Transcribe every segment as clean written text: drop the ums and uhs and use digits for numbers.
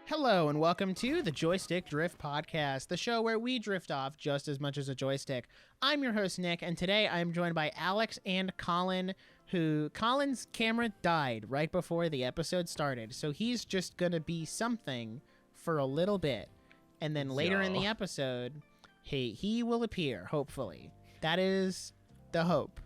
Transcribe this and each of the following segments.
Hello and welcome to the Joystick Drift Podcast, the show where we drift off just as much as a joystick. I'm your host, Nick, and today I am joined by Alex and Colyn, Colyn's camera died right before the episode started, so he's just gonna be something for a little bit, and then later in the episode, he will appear, hopefully. That is the hope.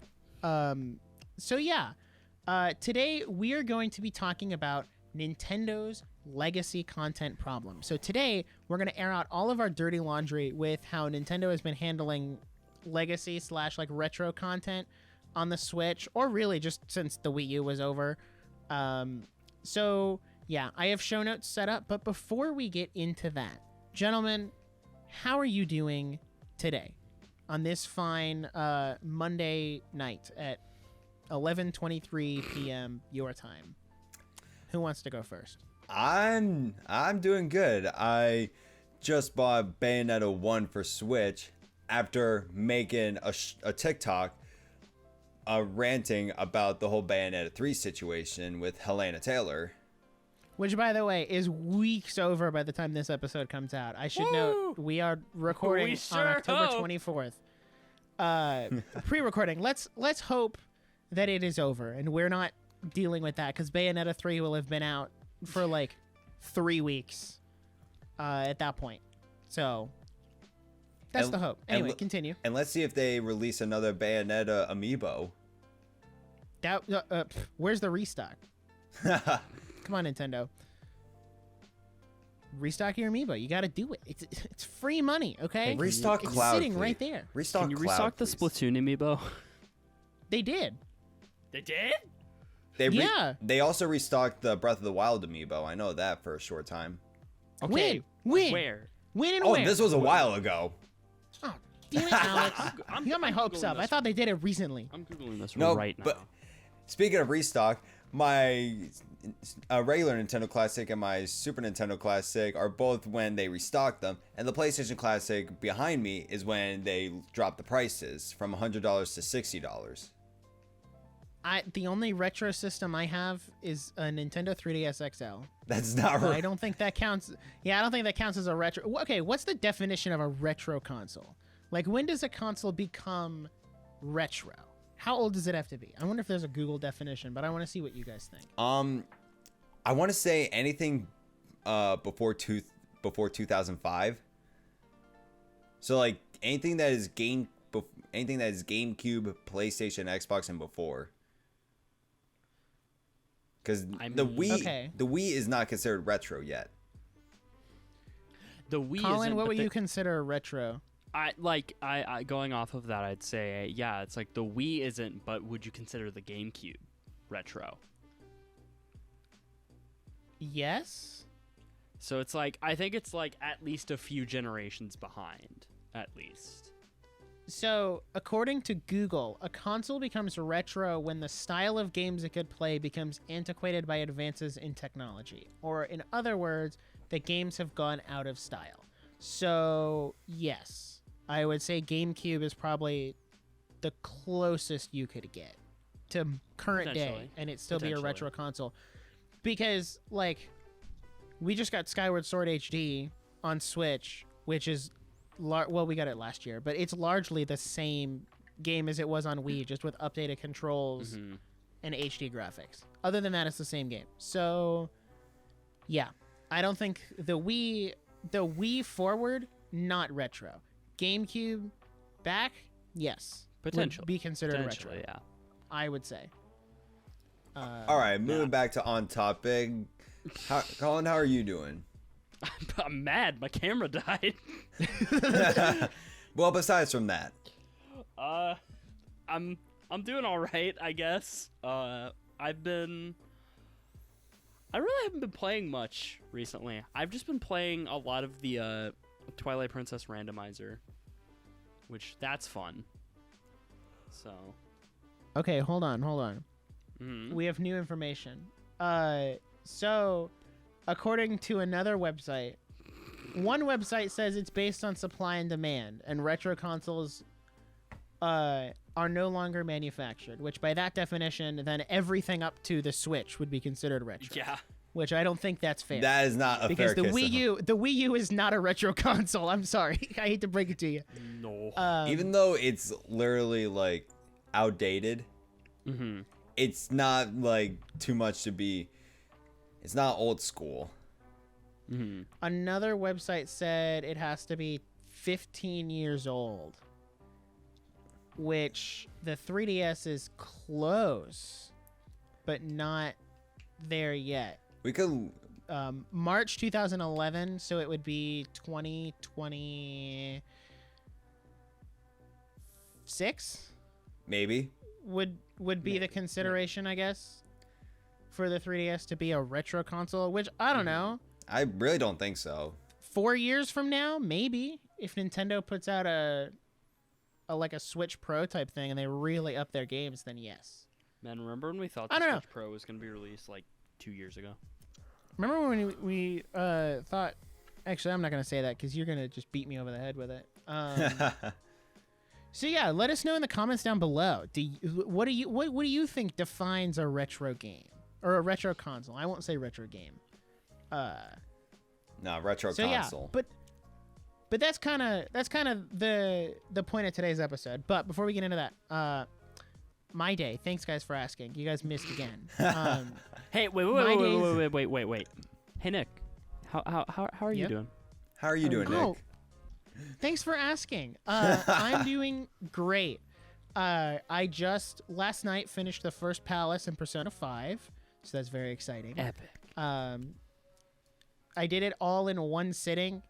Today we are going to be talking about Nintendo's legacy content problem. So today we're going to air out all of our dirty laundry with how Nintendo has been handling legacy / retro content on the Switch, or really just since the Wii U was over. I have show notes set up, but before we get into that, gentlemen, how are you doing today on this fine Monday night at 11:23 p.m. your time? Who wants to go first? I'm doing good. I just bought Bayonetta 1 for Switch after making a TikTok ranting about the whole Bayonetta 3 situation with Helena Taylor. Which, by the way, is weeks over by the time this episode comes out. I should note we are recording on October 24th. Pre-recording. Let's hope that it is over and we're not dealing with that, because Bayonetta 3 will have been out for 3 weeks at that point. So that's the hope. Anyway, continue. And let's see if they release another Bayonetta amiibo. Where's the restock? Come on, Nintendo. Restock your amiibo. You got to do it. It's free money, okay? Restock it's Cloud. Sitting right there. Can you restock the Splatoon amiibo? They did. They did? They also restocked the Breath of the Wild amiibo. I know that for a short time. Okay. When? Where? When and where? Oh, this was a while ago. Oh, damn it, Alex. You got my hopes up. I thought they did it recently. I'm Googling this right now. But speaking of restock, my regular Nintendo Classic and my Super Nintendo Classic are both when they restock them. And the PlayStation Classic behind me is when they drop the prices from $100 to $60. The only retro system I have is a Nintendo 3DS XL. That's not right. I don't think that counts. Yeah, I don't think that counts as a retro. Okay, what's the definition of a retro console? When does a console become retro? How old does it have to be? I wonder if there's a Google definition, but I want to see what you guys think. I want to say anything before 2005. So anything that is GameCube, PlayStation, Xbox, and before. Because the Wii is not considered retro yet. The Wii Colyn, isn't, what would you consider retro? I going off of that, I'd say it's the Wii isn't, but would you consider the GameCube retro? Yes. So it's I think it's at least a few generations behind, at least. So, according to Google, a console becomes retro when the style of games it could play becomes antiquated by advances in technology. Or, in other words, the games have gone out of style. So, yes, I would say GameCube is probably the closest you could get to current day, and it still be a retro console. Because, we just got Skyward Sword HD on Switch, which is... we got it last year, but it's largely the same game as it was on Wii, just with updated controls and HD graphics. Other than that, it's the same game. So, yeah, I don't think the Wii forward, not retro. GameCube back, yes, potentially would be considered retro. Yeah, I would say. All right, moving back to on topic. Colyn, how are you doing? I'm mad. My camera died. Well, besides from that, I'm doing all right, I guess. I really haven't been playing much recently. I've just been playing a lot of the Twilight Princess randomizer, which that's fun. So. Okay, hold on. Mhm. We have new information. So, according to another website, one website says it's based on supply and demand, and retro consoles are no longer manufactured, which by that definition, then everything up to the Switch would be considered retro. Yeah. Which I don't think that's fair. That is not a because fair the kiss. the Wii U is not a retro console. I'm sorry. I hate to break it to you. No. Even though it's literally like outdated, Mm-hmm. it's not like too much to be. It's not old school. Mm-hmm. Another website said it has to be 15 years old, which the 3DS is close, but not there yet. We could. March 2011, so it would be 2026 Maybe. would be the consideration, I guess, for the 3DS to be a retro console, which I don't know. I really don't think so. 4 years from now, maybe, if Nintendo puts out a Switch Pro type thing and they really up their games, then yes. Man, remember when we thought I the don't know. Switch Pro was going to be released like 2 years ago? Remember when we thought? Actually, I'm not gonna say that because you're gonna just beat me over the head with it. So yeah, let us know in the comments down below. What do you think defines a retro game or a retro console? I won't say retro game. No, retro So console. yeah, but that's kind of the point of today's episode. But before we get into that, my day. Thanks guys for asking. You guys missed again. Hey, wait. Hey, Nick, how are you Yep. doing? How are you doing, Oh, Nick? thanks for asking. I'm doing great. I just last night finished the first palace in Persona 5, so that's very exciting. Epic. I did it all in one sitting,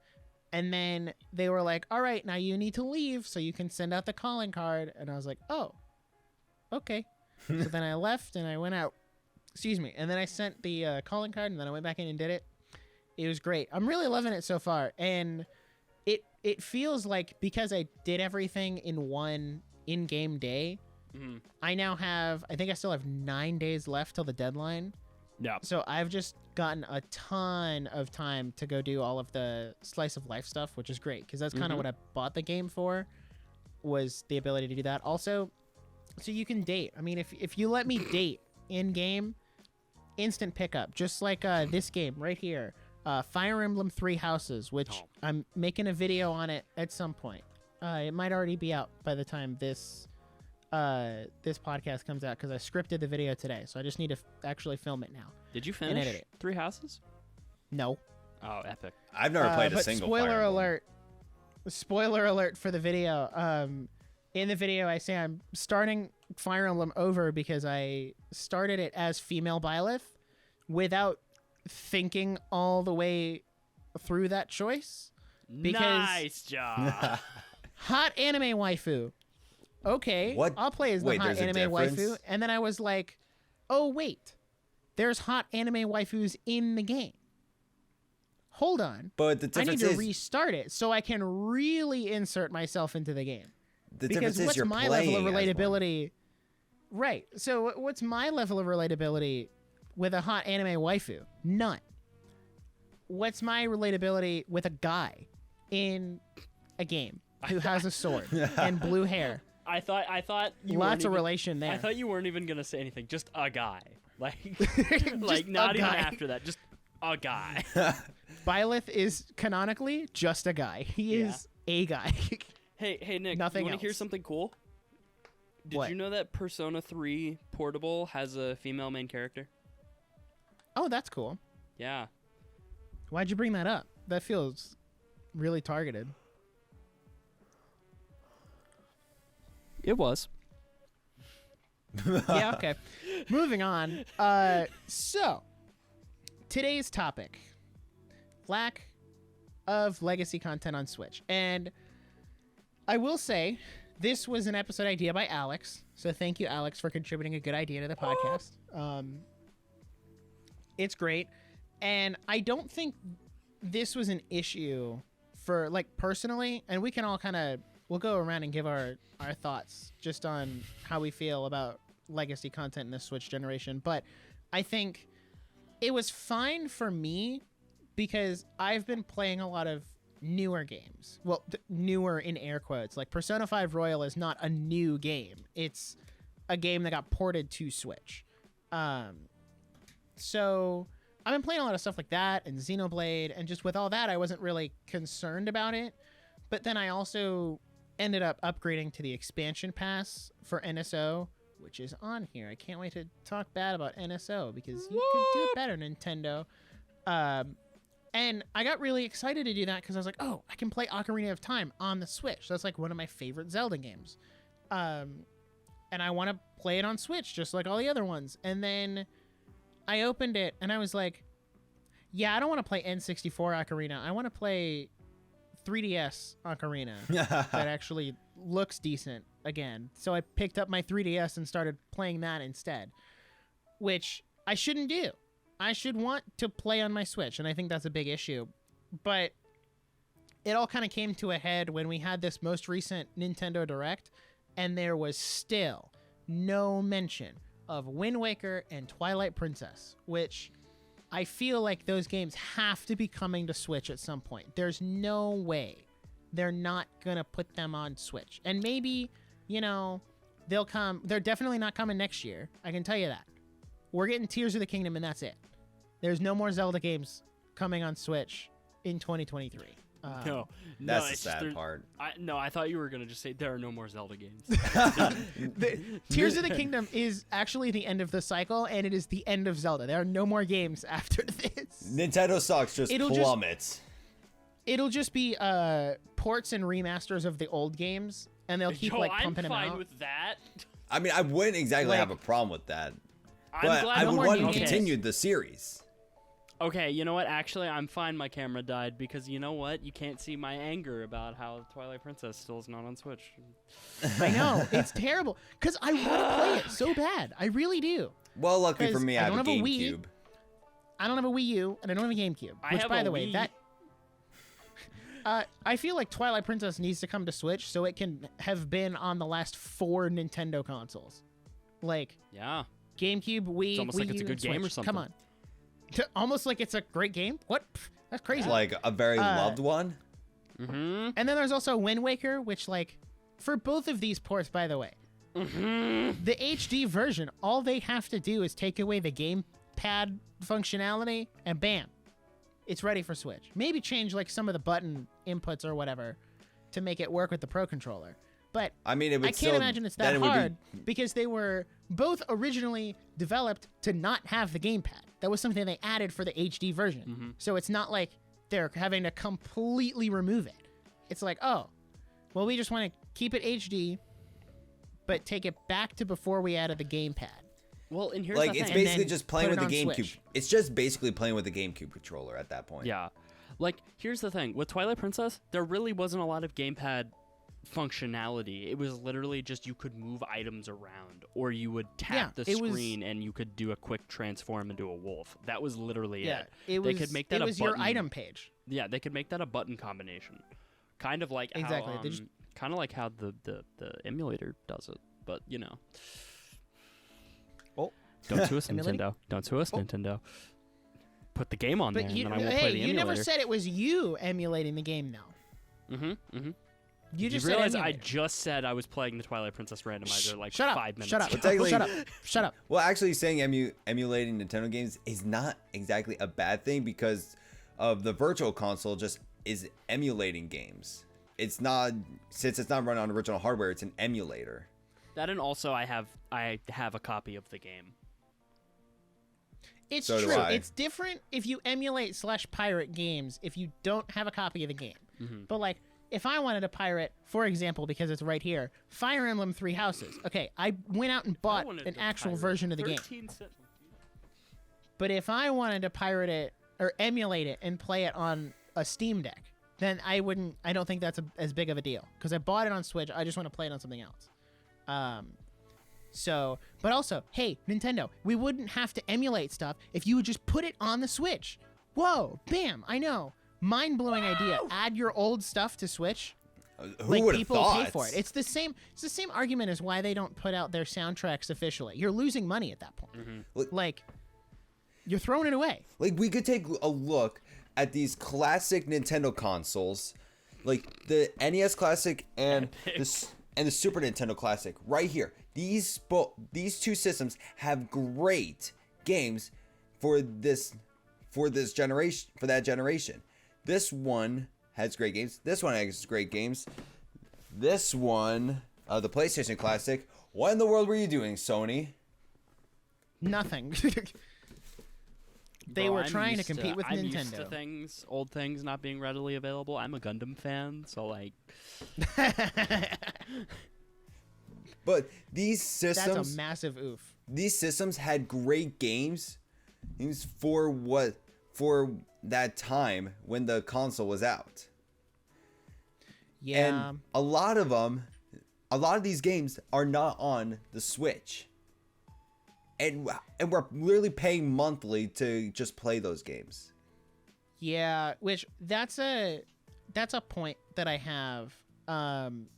and then they were like, all right, now you need to leave so you can send out the calling card. And I was like, oh, okay. So then I left and I went out. Excuse me. And then I sent the calling card, and then I went back in and did it. It was great. I'm really loving it so far. And it feels like because I did everything in one in-game day, Mm-hmm. I now have, I think I still have 9 days left till the deadline. Yeah. So I've just gotten a ton of time to go do all of the slice of life stuff, which is great because that's kind of what I bought the game for, was the ability to do that. Also, so you can date. I mean, if you let me date in game, instant pickup, just like this game right here, Fire Emblem Three Houses, which I'm making a video on it at some point. It might already be out by the time this podcast comes out because I scripted the video today, so I just need to actually film it now. Did you edit finish it. 3 Houses? No. Oh, epic. I've never played a but single spoiler Fire Emblem. alert. Spoiler alert for the video. In the video, I say I'm starting Fire Emblem over because I started it as female Byleth without thinking all the way through that choice. Because Nice job. hot anime waifu. Okay, What? I'll play as the Wait, hot there's a anime waifu. difference? And then I was like, oh, wait. There's hot anime waifus in the game. Hold on. But the I need difference to is restart it so I can really insert myself into the game. the Because difference is what's you're my playing level of as one. relatability? Right. So what's my level of relatability with a hot anime waifu? None. What's my relatability with a guy in a game who has a sword and blue hair? I thought you Lots weren't of even, relation there. I thought you weren't even gonna say anything. Just a guy. Like, Just like not a even guy. after that. Just a guy. Byleth is canonically just a guy. He Yeah. is a guy. Hey, Nick. Nothing you want to hear else. something cool? Did What? you know that Persona 3 Portable has a female main character? Oh, that's cool. Yeah. Why'd you bring that up? That feels really targeted. It was. Yeah, okay. Moving on. So, today's topic. Lack of legacy content on Switch. And I will say, this was an episode idea by Alex. So thank you, Alex, for contributing a good idea to the podcast. It's great. And I don't think this was an issue for like personally, and we can all we'll go around and give our thoughts just on how we feel about legacy content in this Switch generation. But I think it was fine for me because I've been playing a lot of newer games. Well, newer in air quotes. Like Persona 5 Royal is not a new game. It's a game that got ported to Switch. So I've been playing a lot of stuff like that and Xenoblade, and just with all that, I wasn't really concerned about it. But then I also ended up upgrading to the expansion pass for NSO, which is on here. I can't wait to talk bad about NSO because you could do it better, Nintendo. And I got really excited to do that because I was like, oh, I can play Ocarina of Time on the Switch. That's like one of my favorite Zelda games. And I want to play it on Switch just like all the other ones. And then I opened it and I was like, yeah, I don't want to play N64 Ocarina. I want to play 3DS Ocarina that actually looks decent again. So I picked up my 3DS and started playing that instead, which I shouldn't do. I should want to play on my Switch, and I think that's a big issue. But it all kind of came to a head when we had this most recent Nintendo Direct, and there was still no mention of Wind Waker and Twilight Princess, which I feel like those games have to be coming to Switch at some point. There's no way they're not going to put them on Switch. And maybe, they'll come. They're definitely not coming next year. I can tell you that. We're getting Tears of the Kingdom, and that's it. There's no more Zelda games coming on Switch in 2023. That's the sad part. I thought you were going to just say there are no more Zelda games. Tears of the Kingdom is actually the end of the cycle, and it is the end of Zelda. There are no more games after this. Nintendo stocks just plummets. It'll just be ports and remasters of the old games, and they'll keep pumping them out. I'm fine with that. I mean, I wouldn't exactly have a problem with that. I'm glad I would want to okay. continue the series. Okay, you know what? Actually, I'm fine my camera died because you know what? You can't see my anger about how Twilight Princess still is not on Switch. I know. It's terrible because I want to play it so bad. I really do. Well, luckily for me, I have a GameCube. I don't have a Wii U, and I don't have a GameCube. Which, by the way, I feel like Twilight Princess needs to come to Switch so it can have been on the last 4 Nintendo consoles. Like, yeah. GameCube, Wii, it's almost Wii like it's a U, good game Switch. or something. Come on. Almost like it's a great game? What? That's crazy. Like a very loved one? Mm-hmm. And then there's also Wind Waker, which, like, for both of these ports, by the way, the HD version, all they have to do is take away the gamepad functionality, and bam, it's ready for Switch. Maybe change, like, some of the button inputs or whatever to make it work with the Pro Controller. But I mean, I can't imagine it's that hard because they were both originally developed to not have the gamepad. That was something they added for the HD version. Mm-hmm. So it's not like they're having to completely remove it. It's like, oh, well, we just want to keep it HD, but take it back to before we added the gamepad. Well, and here's like the it's thing. basically just playing with the GameCube. Switch. It's just basically playing with the GameCube controller at that point. Yeah. Like, here's the thing. With Twilight Princess, there really wasn't a lot of gamepad functionality. It was literally just you could move items around, or you would tap the screen and you could do a quick transform into a wolf. That was literally it. They could make that your item page. Yeah, they could make that a button combination. Kind of like exactly. how, kind of like how the emulator does it, but you know. Oh, don't sue us, Nintendo. Don't sue us, Nintendo. Put the game on there, and then I won't play the emulator. You never said it was you emulating the game, though. Mm-hmm. You just realize said I just said I was playing the Twilight Princess randomizer like shut up, 5 minutes shut up, ago. shut up. Well, actually, saying emulating Nintendo games is not exactly a bad thing because of the Virtual Console just is emulating games. It's not, since it's not run on original hardware, it's an emulator. That, and also I have a copy of the game. It's so true. do I. It's different if you emulate / pirate games if you don't have a copy of the game. Mm-hmm. But like, if I wanted to pirate, for example, because it's right here, Fire Emblem Three Houses. Okay, I went out and bought an actual version of the game. But if I wanted to pirate it or emulate it and play it on a Steam Deck, then I don't think that's as big of a deal because I bought it on Switch. I just want to play it on something else. So, but also, hey, Nintendo, we wouldn't have to emulate stuff if you would just put it on the Switch. Whoa, bam, I know. mind-blowing idea. Add your old stuff to Switch. Who would have people thought? pay for it. It's the same argument as why they don't put out their soundtracks officially. You're losing money at that point. Like, you're throwing it away. Like, we could take a look at these classic Nintendo consoles, like the NES Classic and the Super Nintendo Classic right here. These two systems have great games for that generation. This one has great games. This one has great games. This one, the PlayStation Classic. What in the world were you doing, Sony? Nothing. They were trying to compete with Nintendo. I'm used to old things not being readily available. I'm a Gundam fan, so like. But these systems. That's a massive oof. These systems had great games for that time when the console was out. Yeah. And a lot of these games are not on the Switch. And we're literally paying monthly to just play those games. Yeah, which that's a point that I have.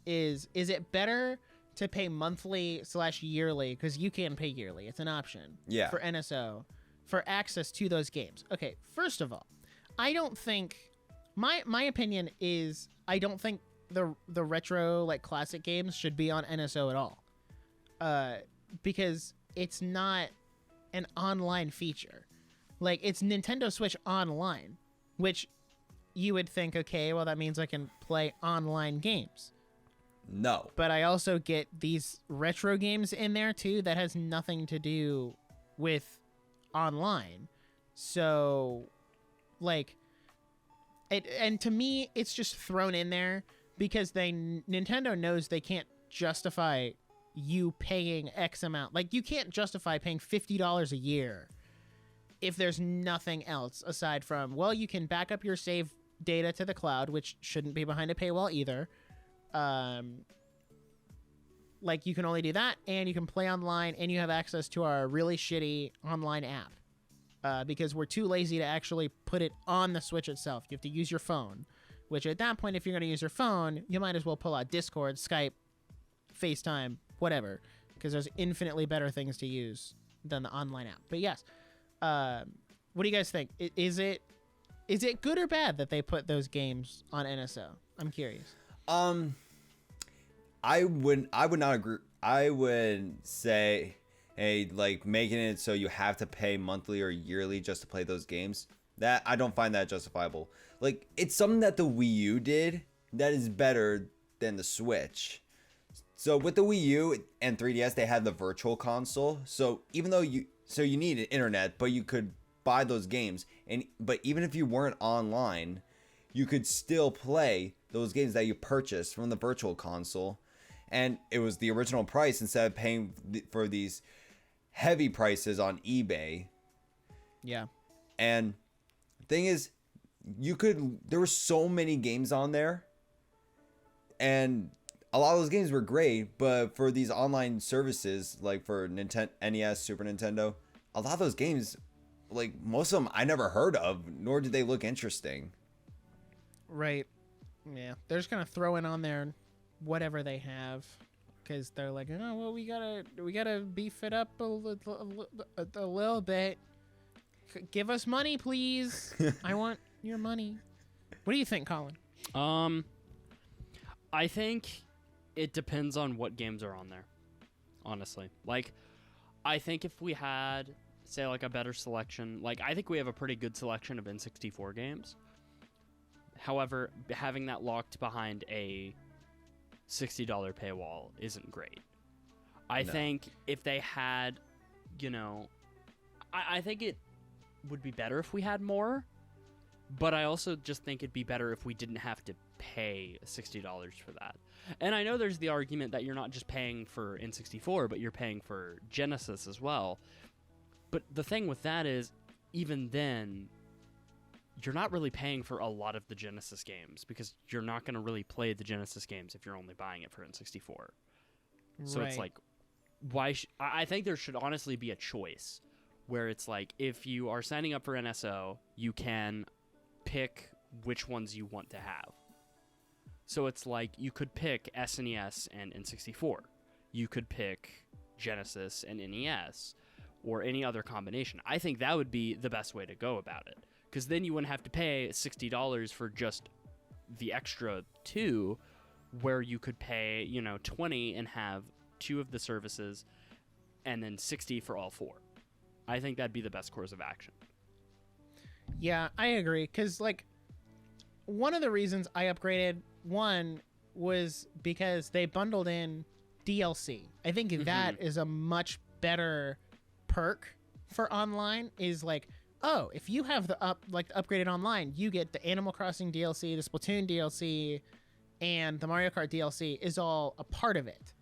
Is it better to pay monthly / yearly, because you can pay yearly, it's an option, for NSO, for access to those games? Okay, first of all, I don't think my opinion is I don't think the retro like classic games should be on NSO at all, because it's not an online feature. Like, it's Nintendo Switch Online, which you would think, okay, well, that means I can play online games. No. But I also get these retro games in there too that has nothing to do with online. So, like, and to me, it's just thrown in there because Nintendo knows they can't justify you paying X amount. Like, you can't justify paying $50 a year if there's nothing else aside from, well, you can back up your save data to the cloud, which shouldn't be behind a paywall either. Like, you can only do that, and you can play online, and you have access to our really shitty online app, because we're too lazy to actually put it on the Switch itself. You have to use your phone, which at that point, if you're going to use your phone, you might as well pull out Discord, Skype, FaceTime, whatever, because there's infinitely better things to use than the online app. But yes, what do you guys think? Is it good or bad that they put those games on NSO? I'm curious. I would not agree. I would say, hey, like, making it so you have to pay monthly or yearly just to play those games, that I don't find that justifiable. Like, it's something that the Wii U did that is better than the Switch. So with the Wii U and 3DS, they had the virtual console. So even though you need an internet, but you could buy those games, but even if you weren't online, you could still play those games that you purchased from the virtual console, and it was the original price instead of paying for these heavy prices on eBay. Yeah. And the thing is, there were so many games on there, and a lot of those games were great, but for these online services, like for NES, Super Nintendo, a lot of those games, like, most of them I never heard of, nor did they look interesting. Right. Yeah. They're just going to throw in on there whatever they have, because they're like, oh, well, we gotta beef it up a little bit. Give us money, please. I want your money. What do you think, Colin? I think it depends on what games are on there, honestly. Like, I think if we had, say, like, a better selection, like, I think we have a pretty good selection of N64 games. However, having that locked behind a $60 paywall isn't great. I think if they had, I think it would be better if we had more, but I also just think it'd be better if we didn't have to pay $60 for that. And I know there's the argument that you're not just paying for N64, but you're paying for Genesis as well. But the thing with that is, even then, you're not really paying for a lot of the Genesis games, because you're not going to really play the Genesis games if you're only buying it for N64. So it's like, why? I think there should honestly be a choice where it's like, if you are signing up for NSO, you can pick which ones you want to have. So it's like you could pick SNES and N64. You could pick Genesis and NES or any other combination. I think that would be the best way to go about it, because then you wouldn't have to pay $60 for just the extra 2, where you could pay, $20 and have 2 of the services and then $60 for all 4. I think that'd be the best course of action. Yeah, I agree, because one of the reasons I upgraded one was because they bundled in DLC. I think that is a much better perk for online, is if you have the upgraded online, you get the Animal Crossing DLC, the Splatoon DLC, and the Mario Kart DLC is all a part of it.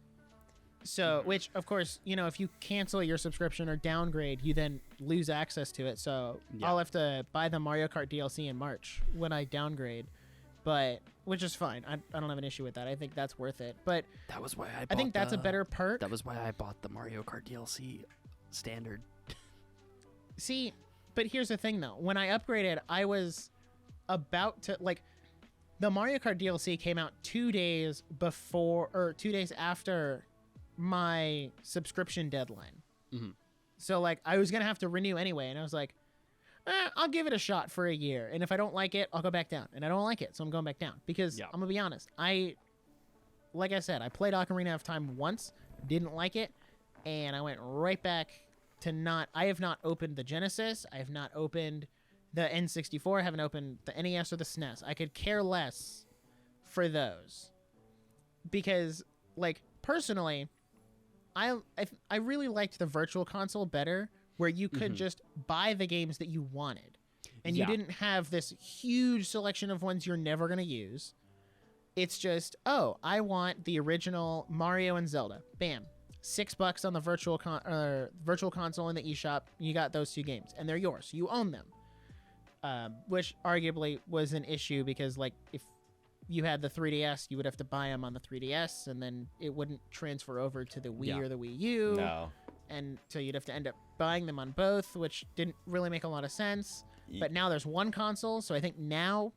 So, which of course, if you cancel your subscription or downgrade, you then lose access to it. So I'll have to buy the Mario Kart DLC in March when I downgrade, which is fine. I don't have an issue with that. I think that's worth it. But that was why I think that's a better perk. That was why I bought the Mario Kart DLC standard. See, but here's the thing though. When I upgraded, I was about to the Mario Kart DLC came out 2 days before or 2 days after my subscription deadline. Mm-hmm. So I was gonna have to renew anyway, and I was like, I'll give it a shot for a year, and if I don't like it, I'll go back down. And I don't like it, so I'm going back down, because I'm gonna be honest, like I said, I played Ocarina of Time once, didn't like it, and I went right back to I have not opened the Genesis, I have not opened the N64, I haven't opened the NES or the SNES. I could care less for those, because personally, I really liked the Virtual Console better, where you could just buy the games that you wanted, and you didn't have this huge selection of ones you're never going to use. It's just, I want the original Mario and Zelda. Bam. $6 on the Virtual Console in the eShop. You got those 2 games, and they're yours. You own them. Which arguably was an issue, because if you had the 3DS, you would have to buy them on the 3DS, and then it wouldn't transfer over to the Wii or the Wii U. No. And so you'd have to end up buying them on both, which didn't really make a lot of sense. But now there's one console, so I think now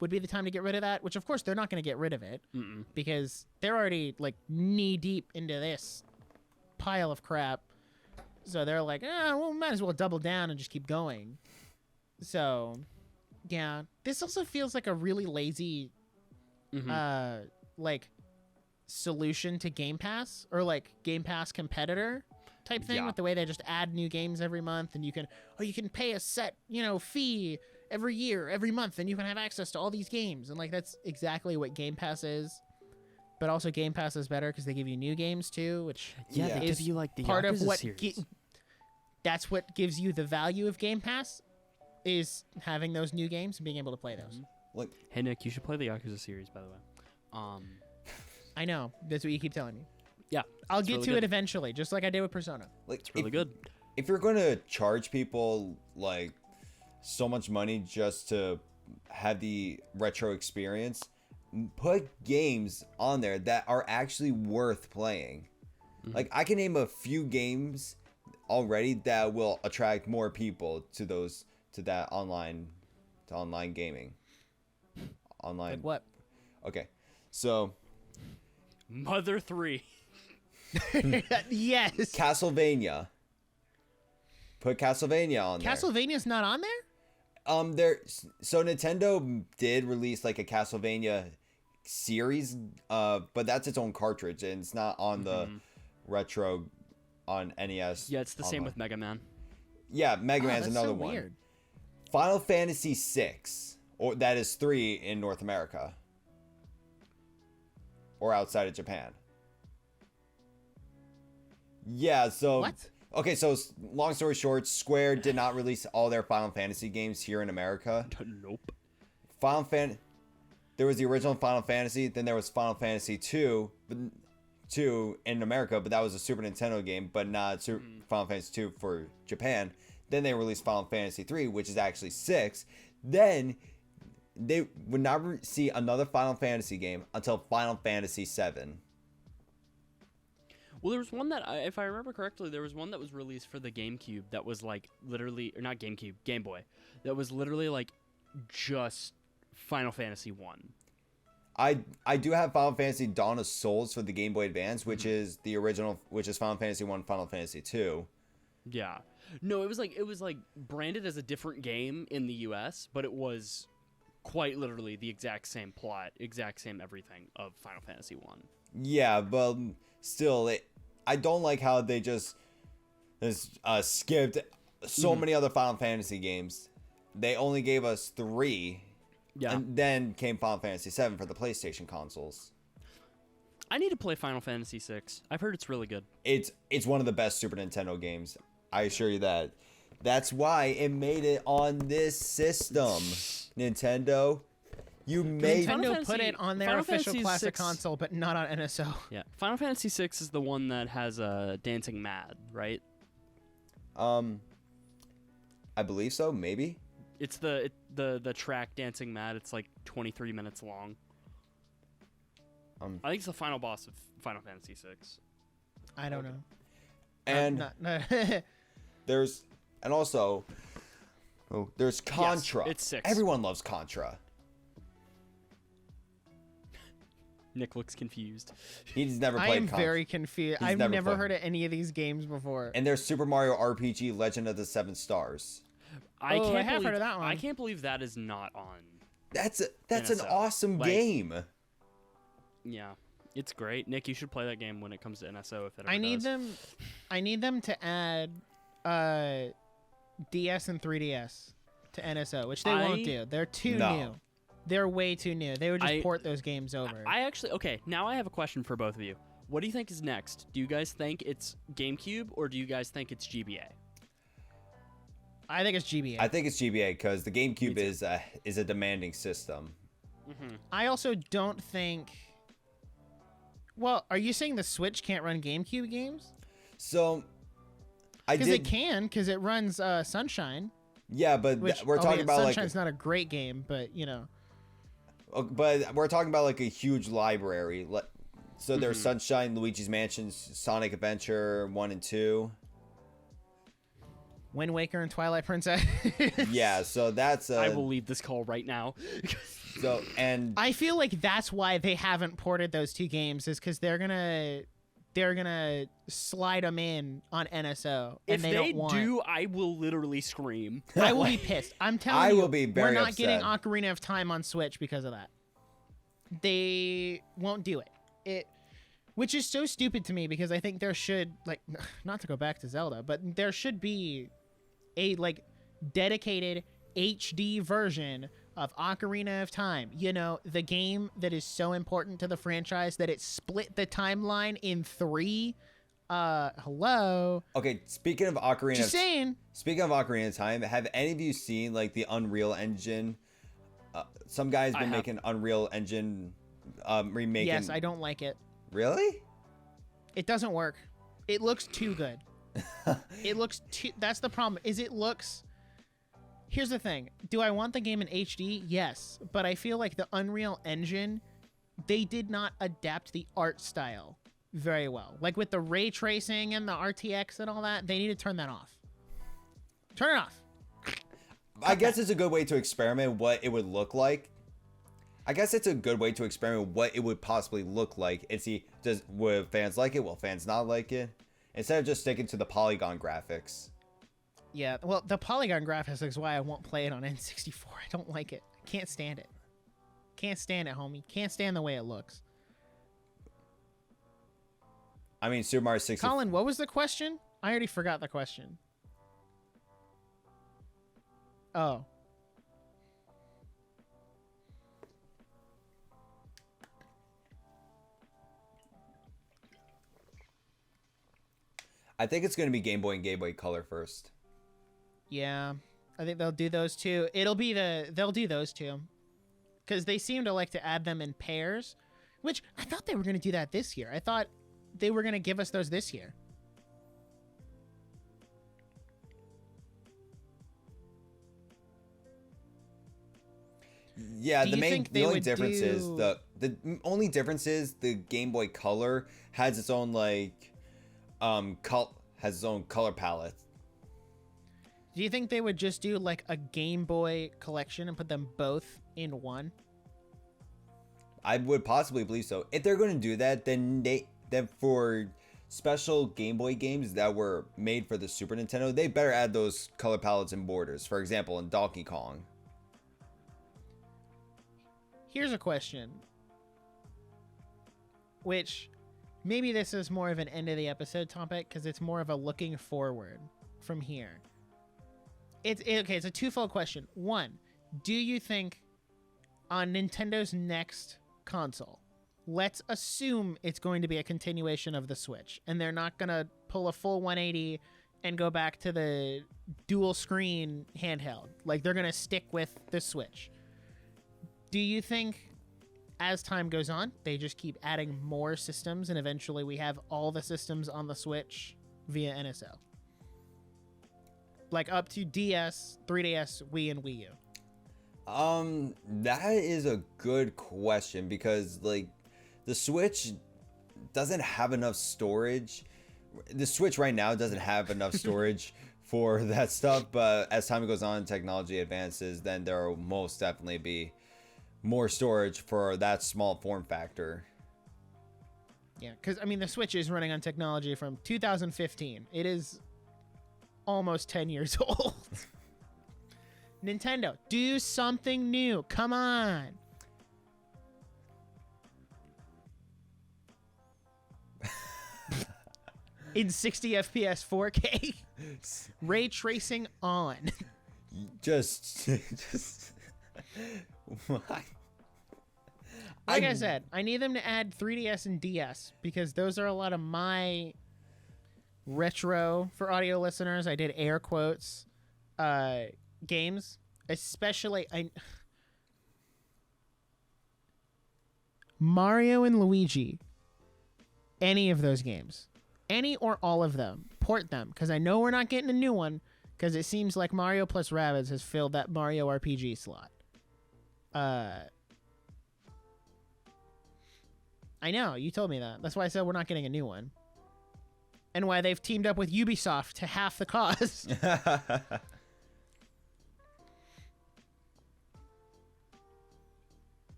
would be the time to get rid of that, which of course they're not going to get rid of it, because they're already knee deep into this pile of crap. So they're well, might as well double down and just keep going. So, yeah, this also feels like a really lazy solution to Game Pass, or Game Pass competitor type thing, with the way they just add new games every month, and you can pay a set fee every year, every month, and you can have access to all these games, and that's exactly what Game Pass is. But also Game Pass is better because they give you new games too, which they give you the part Yakuza of what series. That's what gives you the value of Game Pass, is having those new games and being able to play those. Hey Nick, you should play the Yakuza series, by the way. I know, that's what you keep telling me. Yeah, I'll get to it eventually, just like I did with Persona. It's really good. If you're going to charge people so much money just to have the retro experience, put games on there that are actually worth playing. I can name a few games already that will attract more people to that online gaming. Online. Like what? Okay, so Mother 3. Yes. Castlevania. Put Castlevania on there. Castlevania's not on there? So Nintendo did release a Castlevania series, but that's its own cartridge, and it's not on the retro on NES. Yeah, it's the same with Mega Man. Yeah, Mega Man's another one. Weird. Final Fantasy 6, or that is 3 in North America, or outside of Japan. Yeah, so what? Okay, so long story short, Square did not release all their Final Fantasy games here in America. Nope. There was the original Final Fantasy, then there was Final Fantasy 2 in America, but that was a Super Nintendo game, but not Final Fantasy 2 for Japan. Then they released Final Fantasy 3, which is actually 6. Then they would not see another Final Fantasy game until Final Fantasy 7. Well, there was one that, if I remember correctly, there was one that was released for the GameCube that was literally, or not GameCube, Game Boy, that was literally just Final Fantasy 1. I do have Final Fantasy Dawn of Souls for the Game Boy Advance, which is the original, which is Final Fantasy 1, Final Fantasy 2. Yeah. No, it was like branded as a different game in the US, but it was quite literally the exact same plot, exact same everything of Final Fantasy 1. Yeah, but still, I don't like how they just skipped so many other Final Fantasy games. They only gave us 3. Yeah. And then came Final Fantasy 7 for the PlayStation consoles. I need to play Final Fantasy 6. I've heard it's really good. It's one of the best Super Nintendo games. I assure you that. That's why it made it on this system. Nintendo, you made Nintendo put it on their Final official Fantasy classic 6 console, but not on NSO. Yeah. Final Fantasy 6 is the one that has Dancing Mad, right? I believe so, maybe. It's the track Dancing Mad. It's like 23 minutes long. I think it's the final boss of Final Fantasy 6. I don't know. And there's Contra. Yes, it's 6. Everyone loves Contra. Nick looks confused. He's never I played am Contra. very confused. I've never heard of any of these games before. And there's Super Mario RPG Legend of the Seven Stars. I have heard of that one. I can't believe that is not on. That's an NSO. awesome game. Yeah, it's great. Nick, you should play that game when it comes to NSO if it ever I need does. I need them to add DS and 3DS to NSO, which they won't do. They're too new. They're way too new. They would just port those games over. Okay, now I have a question for both of you. What do you think is next? Do you guys think it's GameCube or do you guys think it's GBA? I think it's GBA. I think it's GBA because the GameCube is a demanding system. Mm-hmm. I also don't think. Well, are you saying the Switch can't run GameCube games? So, because it can, because it runs Sunshine. Yeah, but we're talking about Sunshine's not a great game, but you know. But we're talking about like a huge library. So there's Sunshine, Luigi's Mansion, Sonic Adventure 1 and 2. Wind Waker and Twilight Princess. Yeah, so that's I will leave this call right now. So and I feel like that's why they haven't ported those two games, is because they're gonna slide them in on NSO, and If they don't want. do, I will literally scream. I will be pissed. I'm telling you, will be very we're not upset. getting Ocarina of Time on Switch because of that. They won't do it. Which is so stupid to me, because I think there should, like, not to go back to Zelda, but there should be a like dedicated HD version of Ocarina of Time. You know, the game that is so important to the franchise that it split the timeline in 3. Hello. Okay, speaking of Ocarina Just saying. Speaking of Ocarina of Time, have any of you seen like the Unreal Engine? Some guy's been making Unreal Engine remaking. Yes, I don't like it. Really? It doesn't work. It looks too good. It looks too. That's the problem. It looks. Here's the thing. Do I want the game in HD? Yes, but I feel like the Unreal Engine, they did not adapt the art style very well. Like with the ray tracing and the RTX and all that, they need to turn that off. Turn it off. I guess it's a good way to experiment what it would look like. I guess it's a good way to experiment what it would possibly look like and see, would fans like it? Will fans not like it? Instead of just sticking to the polygon graphics. Yeah, well, the polygon graphics is why I won't play it on N64. I don't like it. I can't stand it. Can't stand it, homie. Can't stand the way it looks. I mean, Super Mario 64. Colin, what was the question? I already forgot the question. Oh. I think it's going to be Game Boy and Game Boy Color first. Yeah, I think they'll do those two. They'll do those two, because they seem to like to add them in pairs, which I thought they were going to do that this year. I thought they were going to give us those this year. Yeah, Do the you main think the they only would difference is do- the only difference is the Game Boy Color has its own like has its own color palette. Do you think they would just do like a Game Boy collection and put them both in one? I would possibly believe so. If they're going to do that, then for special Game Boy games that were made for the Super Nintendo, they better add those color palettes and borders. For example, in Donkey Kong. Here's a question, which maybe this is more of an end of the episode topic because it's more of a looking forward from here. It's a twofold question. One, do you think on Nintendo's next console, let's assume it's going to be a continuation of the Switch and they're not going to pull a full 180 and go back to the dual screen handheld, like they're going to stick with the Switch, do you think as time goes on they just keep adding more systems and eventually we have all the systems on the Switch via NSO, like up to DS, 3DS, Wii, and Wii U? That is a good question because like the Switch doesn't have enough storage. The Switch right now doesn't have enough storage for that stuff, but as time goes on, technology advances, then there will most definitely be more storage for that small form factor. Yeah, because I mean the Switch is running on technology from 2015. It is almost 10 years old. Nintendo, do something new. Come on. In 60 FPS 4K. Ray tracing on. Just why? Like I said, I need them to add 3DS and DS because those are a lot of my retro, for audio listeners, I did air quotes, games, especially Mario and Luigi. Any of those games, any or all of them, port them because I know we're not getting a new one because it seems like Mario plus Rabbids has filled that Mario RPG slot. I know, you told me that. That's why I said we're not getting a new one. And why they've teamed up with Ubisoft to half the cost.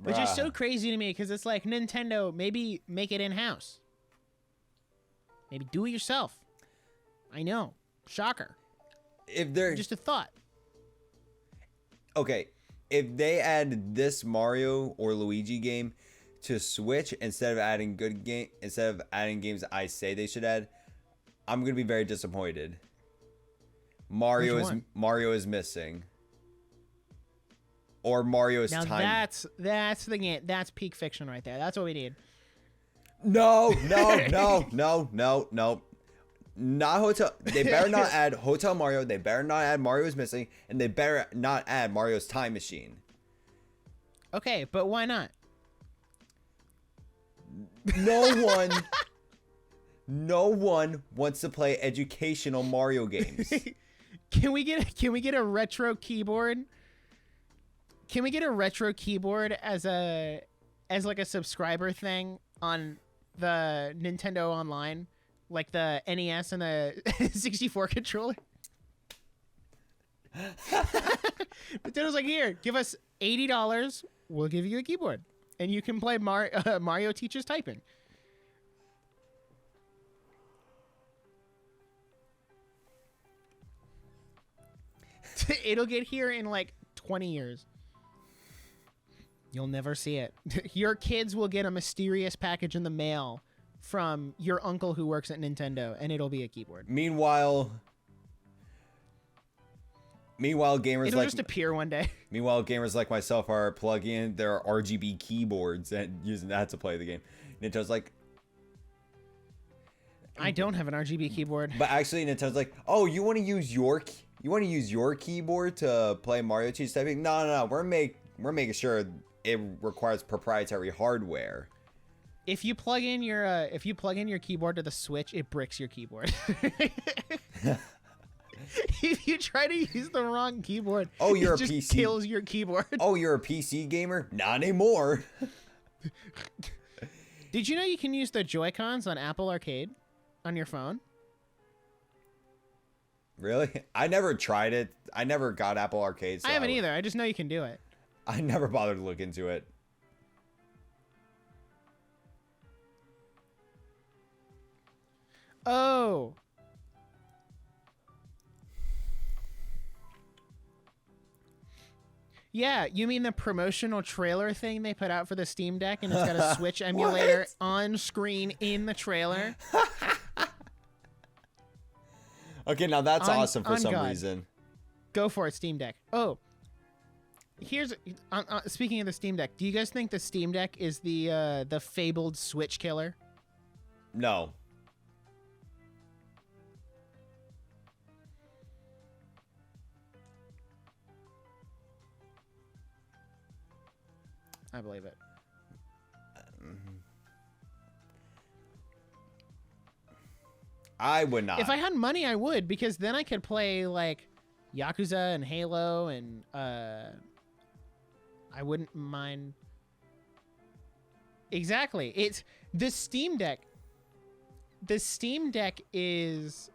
Which is so crazy to me because it's like, Nintendo, maybe make it in-house. Maybe do it yourself. I know. Shocker. If they're just a thought. Okay, if they add this Mario or Luigi game to Switch instead of adding games I say they should add, I'm gonna be very disappointed. Mario is missing. Or Mario's now time. That's the game. That's peak fiction right there. That's what we need. No. Not Hotel. They better not add Hotel Mario. They better not add Mario is Missing. And they better not add Mario's Time Machine. Okay, but why not? No one wants to play educational Mario games. Can we get a retro keyboard? Can we get a retro keyboard as like a subscriber thing on the Nintendo Online, like the NES and the 64 controller? Nintendo's like, here, give us $80. We'll give you a keyboard, and you can play Mario Teaches Typing. It'll get here in like 20 years. You'll never see it. Your kids will get a mysterious package in the mail from your uncle who works at Nintendo, and it'll be a keyboard. Meanwhile, gamers it'll just appear one day. Meanwhile, gamers like myself are plugging in their RGB keyboards and using that to play the game. Nintendo's like, I don't have an RGB keyboard. But actually, Nintendo's like, oh, you want to use your keyboard to play Mario Teaches Typing? No. We're making sure it requires proprietary hardware. If you plug in your keyboard to the Switch, it bricks your keyboard. If you try to use the wrong keyboard, oh, you're it a just PC. kills your keyboard. Oh, you're a PC gamer? Not anymore. Did you know you can use the Joy-Cons on Apple Arcade on your phone? Really? I never tried it. I never got Apple Arcade. So I haven't either. I just know you can do it. I never bothered to look into it. Oh. Yeah, you mean the promotional trailer thing they put out for the Steam Deck, and it's got a Switch emulator on screen in the trailer? Okay, now that's awesome for some God. reason. Go for it, Steam Deck. Oh, here's speaking of the Steam Deck. Do you guys think the Steam Deck is the fabled Switch killer? No. I believe it. I would not. If I had money, I would, because then I could play like Yakuza and Halo, and I wouldn't mind. Exactly. It's the Steam Deck. The Steam Deck is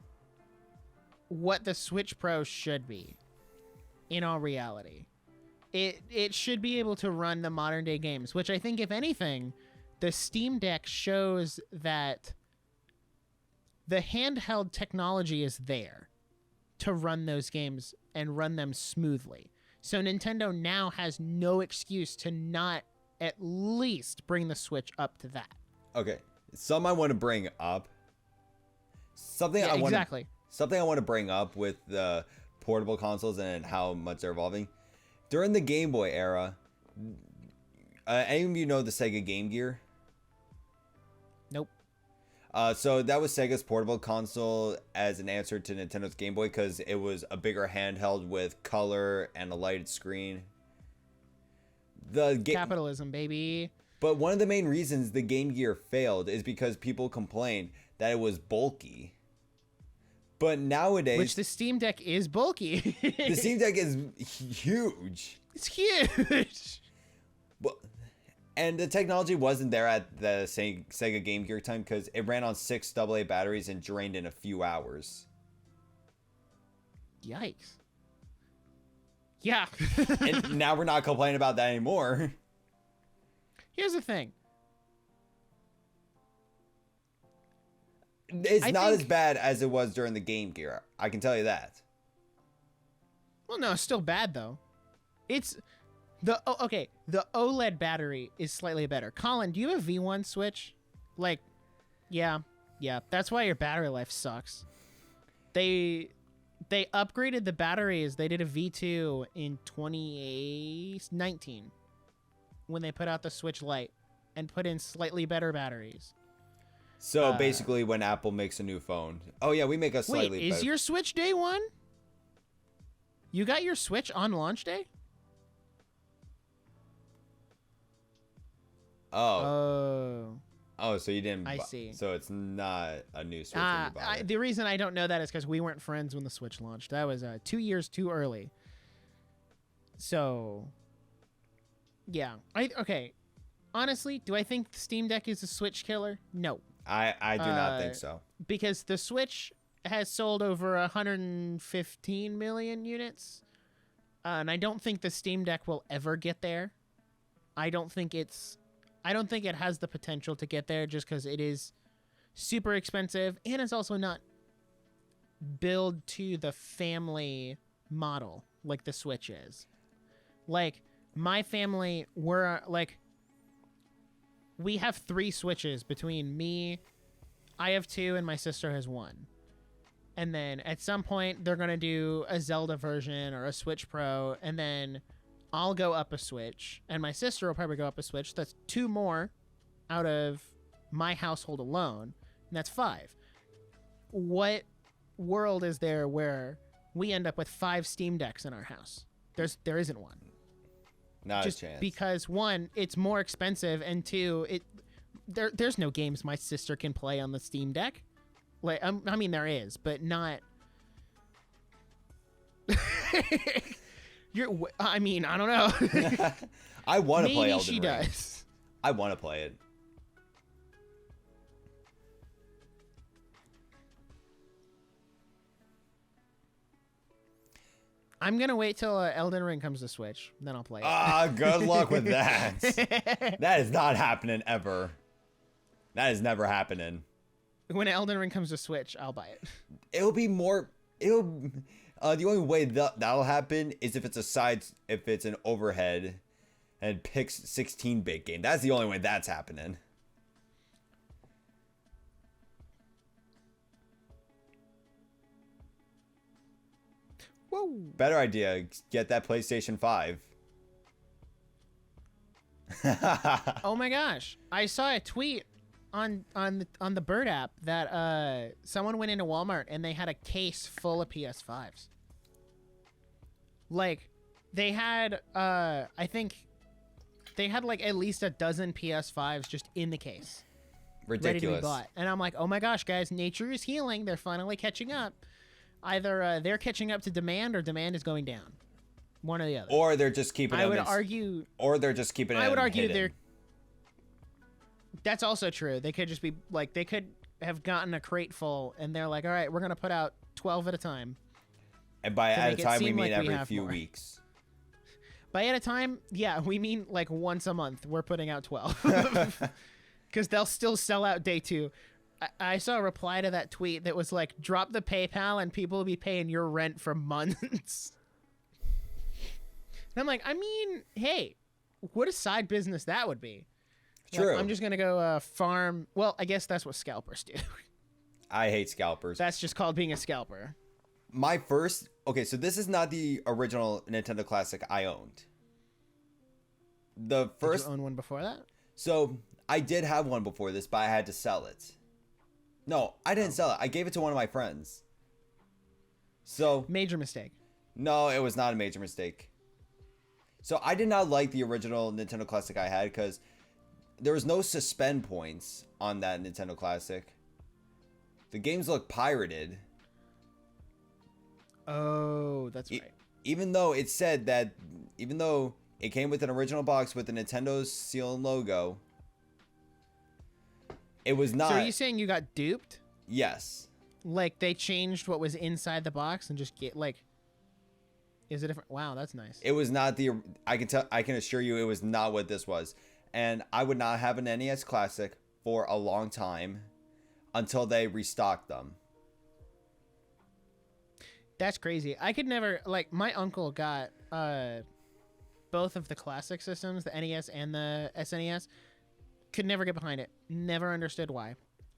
what the Switch Pro should be in all reality. It should be able to run the modern day games, which I think, if anything, the Steam Deck shows that the handheld technology is there to run those games and run them smoothly. So Nintendo now has no excuse to not at least bring the Switch up to that. Okay, something I want to bring up. Something I want to bring up with the portable consoles and how much they're evolving. During the Game Boy era, any of you know the Sega Game Gear? Nope. So that was Sega's portable console as an answer to Nintendo's Game Boy, because it was a bigger handheld with color and a lighted screen. Capitalism, baby. But one of the main reasons the Game Gear failed is because people complained that it was bulky. But nowadays, which the Steam Deck is bulky. The Steam Deck is huge. It's huge. Well, and the technology wasn't there at the Sega Game Gear time, because it ran on 6 AA batteries and drained in a few hours. Yikes. Yeah. And now we're not complaining about that anymore. Here's the thing. It's not as bad as it was during the Game Gear. I can tell you that. Well, no, it's still bad, though. It's the the OLED battery is slightly better. Colyn, do you have a V1 Switch? Like, yeah. That's why your battery life sucks. They upgraded the batteries. They did a V2 in 2019 when they put out the Switch Lite and put in slightly better batteries. So basically, when Apple makes a new phone, oh yeah, we make a slightly better. Wait, is your Switch day one? You got your Switch on launch day? Oh, so you didn't. I see. So it's not a new Switch when you bought it. The reason I don't know that is because we weren't friends when the Switch launched. That was 2 years too early. So, yeah. Okay. Honestly, do I think the Steam Deck is a Switch killer? No. I do not think so. Because the Switch has sold over 115 million units. And I don't think the Steam Deck will ever get there. I don't think it has the potential to get there, just because it is super expensive, and it's also not built to the family model like the Switch is. Like, my family, we have 3 Switches between me. I have 2 and my sister has 1. And then at some point they're going to do a Zelda version or a Switch Pro, and then I'll go up a Switch and my sister will probably go up a Switch. That's 2 more out of my household alone, and that's 5. What world is there where we end up with 5 Steam Decks in our house? There isn't one. Not Just a chance. because 1, it's more expensive, and 2, there's no games my sister can play on the Steam Deck. Like, I mean, there is, but not I mean, I don't know. I want to play Maybe Elden she Ring. does. I want to play it. I'm gonna wait till Elden Ring comes to Switch, then I'll play it. Good luck with that. That is not happening ever. That is never happening. When Elden Ring comes to Switch, I'll buy it. It'll be more. It'll. The only way that'll happen is if it's an overhead, and picks 16-bit game. That's the only way that's happening. Whoa. Better idea. Get that PlayStation 5. Oh my gosh! I saw a tweet on the Bird app that someone went into Walmart and they had a case full of PS5s. Like, they had I think they had like at least a dozen PS5s just in the case, Ridiculous. ready to be bought. And I'm like, oh my gosh, guys, nature is healing. They're finally catching up. Either they're catching up to demand or demand is going down. One or the other. Or they're just keeping it. I would argue. Or they're just keeping it. I would argue hidden. they're. That's also true. They could just be like, they could have gotten a crate full and they're like, all right, we're going to put out 12 at a time. And by at a time, we mean like every few weeks. By at a time, yeah, we mean like once a month we're putting out 12. Because they'll still sell out day 2. I saw a reply to that tweet that was like, drop the PayPal and people will be paying your rent for months. And I'm like, I mean, hey, what a side business that would be. True. Like, I'm just going to go farm. Well, I guess that's what scalpers do. I hate scalpers. That's just called being a scalper. Okay, so this is not the original Nintendo Classic I owned. The first. Did you own one before that? So I did have one before this, but I had to sell it. No, I didn't sell it. I gave it to one of my friends. So. Major mistake. No, it was not a major mistake. So I did not like the original Nintendo Classic I had because there was no suspend points on that Nintendo Classic. The games look pirated. Oh, that's right. Even though it said that, even though it came with an original box with the Nintendo's seal and logo, it was not. So are you saying you got duped? Yes. Like they changed what was inside the box and just get like. Is it different? Wow, that's nice. It was not the. I can assure you, it was not what this was, and I would not have an NES Classic for a long time, until they restocked them. That's crazy. I could never like. My uncle got both of the classic systems, the NES and the SNES. Could never get behind it. Never understood why.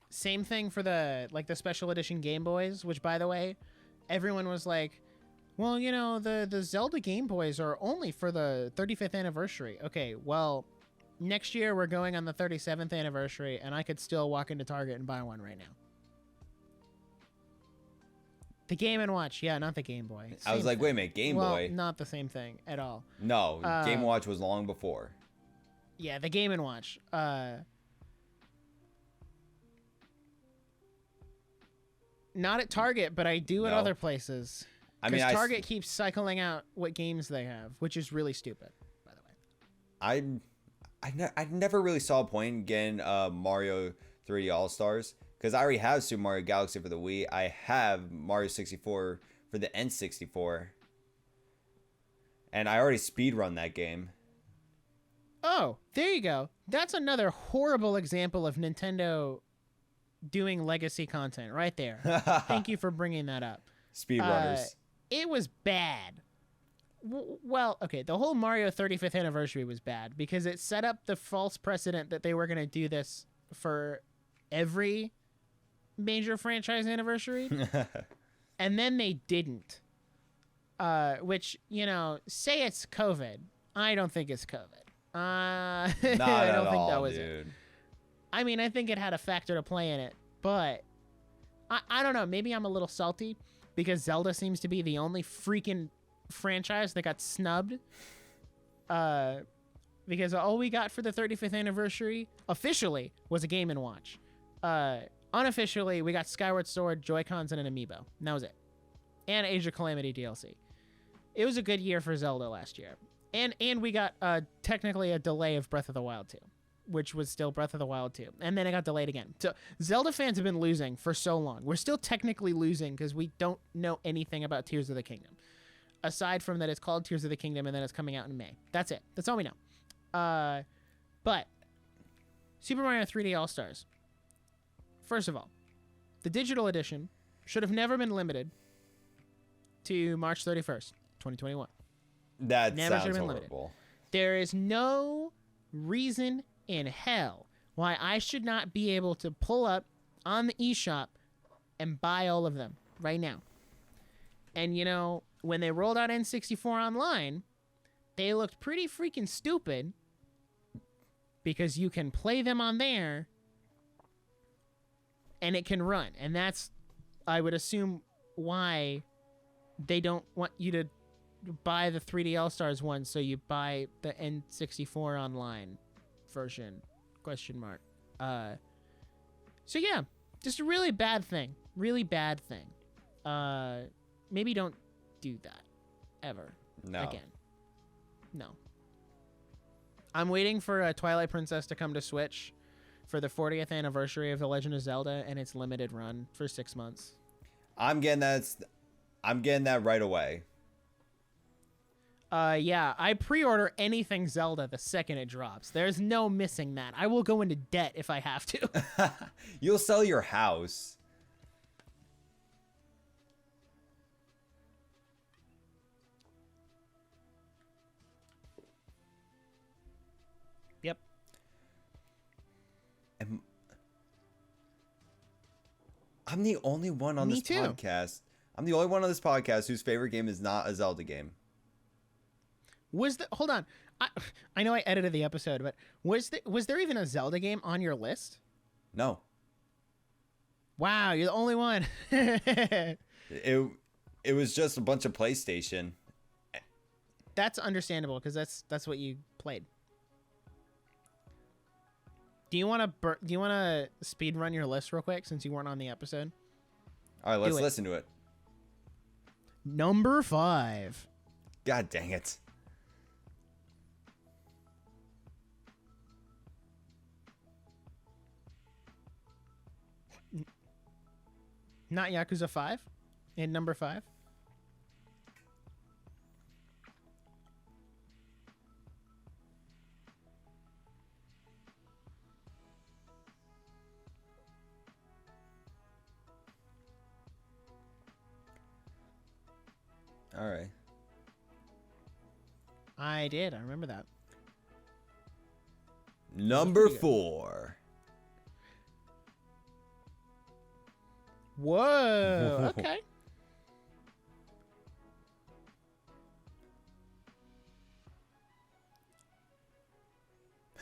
Same thing for the special edition Game Boys, which by the way, everyone was like. Well, you know, the Zelda Game Boys are only for the 35th anniversary. Okay, well, next year we're going on the 37th anniversary, and I could still walk into Target and buy one right now. The Game & Watch, yeah, not the Game Boy. I was like, thing. wait a minute, Game Boy? Not the same thing at all. No, Game & Watch was long before. Yeah, the Game & Watch. Not at Target, but I do at other places. I mean, Target keeps cycling out what games they have, which is really stupid, by the way. I never really saw a point in getting Mario 3D All-Stars because I already have Super Mario Galaxy for the Wii. I have Mario 64 for the N64, and I already speedrun that game. Oh, there you go. That's another horrible example of Nintendo doing legacy content right there. Thank you for bringing that up. Speedrunners. It was bad. Well, okay, the whole Mario 35th anniversary was bad because it set up the false precedent that they were going to do this for every major franchise anniversary. And then they didn't. Which, you know, say it's COVID. I don't think it's COVID. I don't think that was it. I mean, I think it had a factor to play in it, but I don't know. Maybe I'm a little salty because Zelda seems to be the only freaking franchise that got snubbed. Because all we got for the 35th anniversary officially was a Game & Watch. Unofficially, we got Skyward Sword, Joy-Cons, and an Amiibo. And that was it. And Age of Calamity DLC. it was a good year for Zelda last year. And we got technically a delay of Breath of the Wild 2, which was still Breath of the Wild 2. And then it got delayed again. So Zelda fans have been losing for so long. We're still technically losing because we don't know anything about Tears of the Kingdom. Aside from that it's called Tears of the Kingdom and then it's coming out in May. That's it. That's all we know. But Super Mario 3D All-Stars. First of all, the digital edition should have never been limited to March 31st, 2021. That Never should sounds have been horrible. limited. There is no reason in hell why I should not be able to pull up on the eShop and buy all of them right now. And, you know, when they rolled out N64 Online, they looked pretty freaking stupid because you can play them on there and it can run. And that's, I would assume, why they don't want you to buy the 3D All-Stars one, so you buy the N64 Online version, ? So yeah, just a really bad thing. Really bad thing. Maybe don't do that ever again. No. I'm waiting for Twilight Princess to come to Switch for the 40th anniversary of The Legend of Zelda and its limited run for 6 months. I'm getting that right away. Yeah, I pre-order anything Zelda the second it drops. There's no missing that. I will go into debt if I have to. You'll sell your house. Yep. I'm the only one on this podcast. I'm the only one on this podcast whose favorite game is not a Zelda game. Hold on. I know I edited the episode, but was there even a Zelda game on your list? No. Wow, you're the only one. It was just a bunch of PlayStation. That's understandable because that's what you played. Do you want to speed run your list real quick since you weren't on the episode? All right, let's listen to it. Number 5. God dang it. Not Yakuza 5 in number 5. All right. I did. I remember that. Number 4. Whoa. Okay.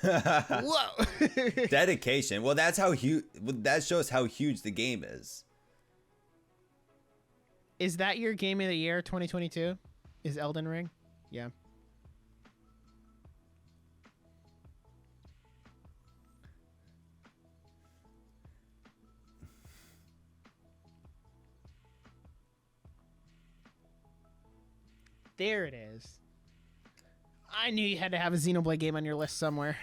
Whoa. Dedication. Well, that's how huge. That shows how huge the game is. Is that your game of the year 2022? Is Elden Ring? Yeah. There it is. I knew you had to have a Xenoblade game on your list somewhere.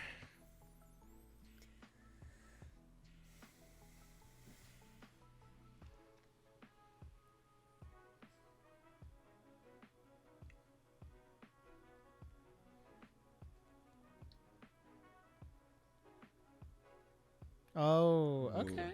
Oh, okay. Ooh.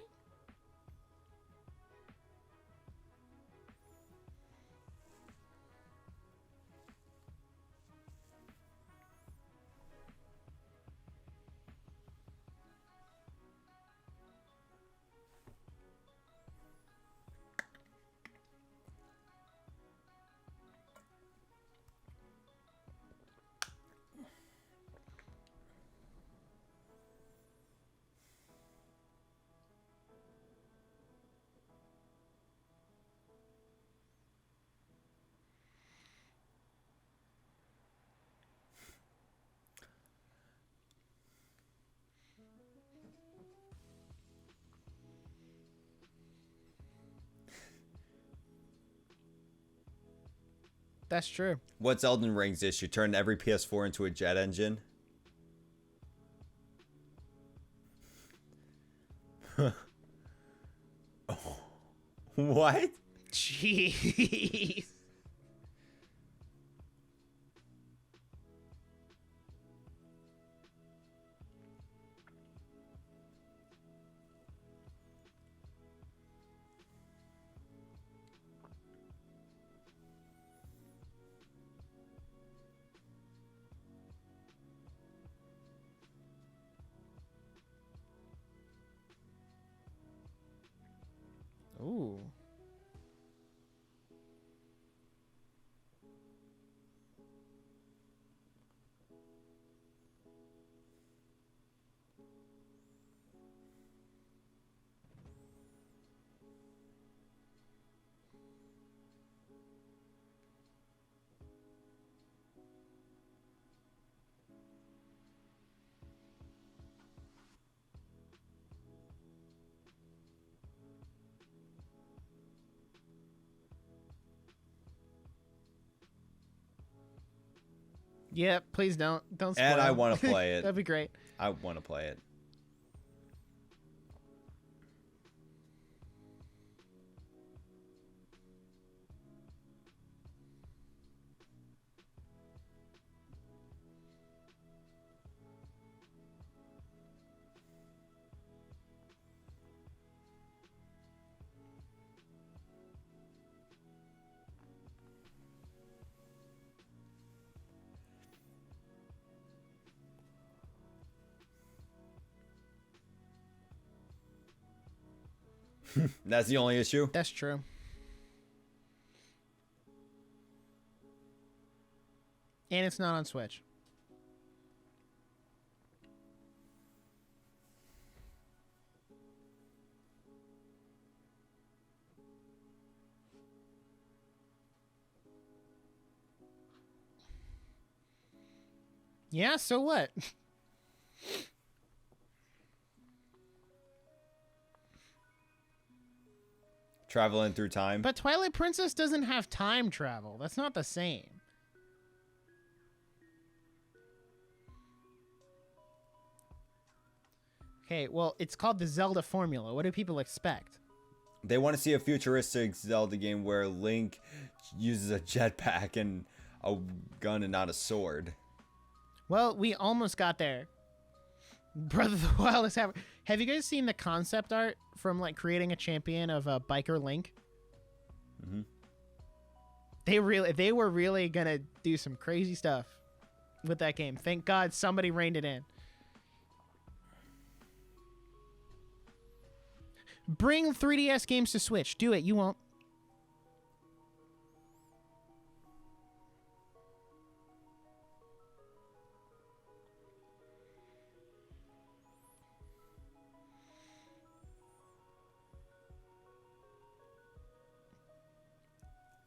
That's true. What's Elden Ring's issue? Turn every PS4 into a jet engine? What? Jeez. Ooh. Yeah, please don't spoil. And I want to play it. That'd be great. I want to play it. That's the only issue? That's true. And it's not on Switch. Yeah, so what? Traveling through time. But Twilight Princess doesn't have time travel. That's not the same. Okay, well, it's called the Zelda formula. What do people expect? They want to see a futuristic Zelda game where Link uses a jetpack and a gun and not a sword. Well, we almost got there. Breath of the Wild is having... Have you guys seen the concept art from like creating a champion of a biker Link? Mm-hmm. They were really gonna do some crazy stuff with that game. Thank God somebody reined it in. Bring 3DS games to Switch. Do it. You won't.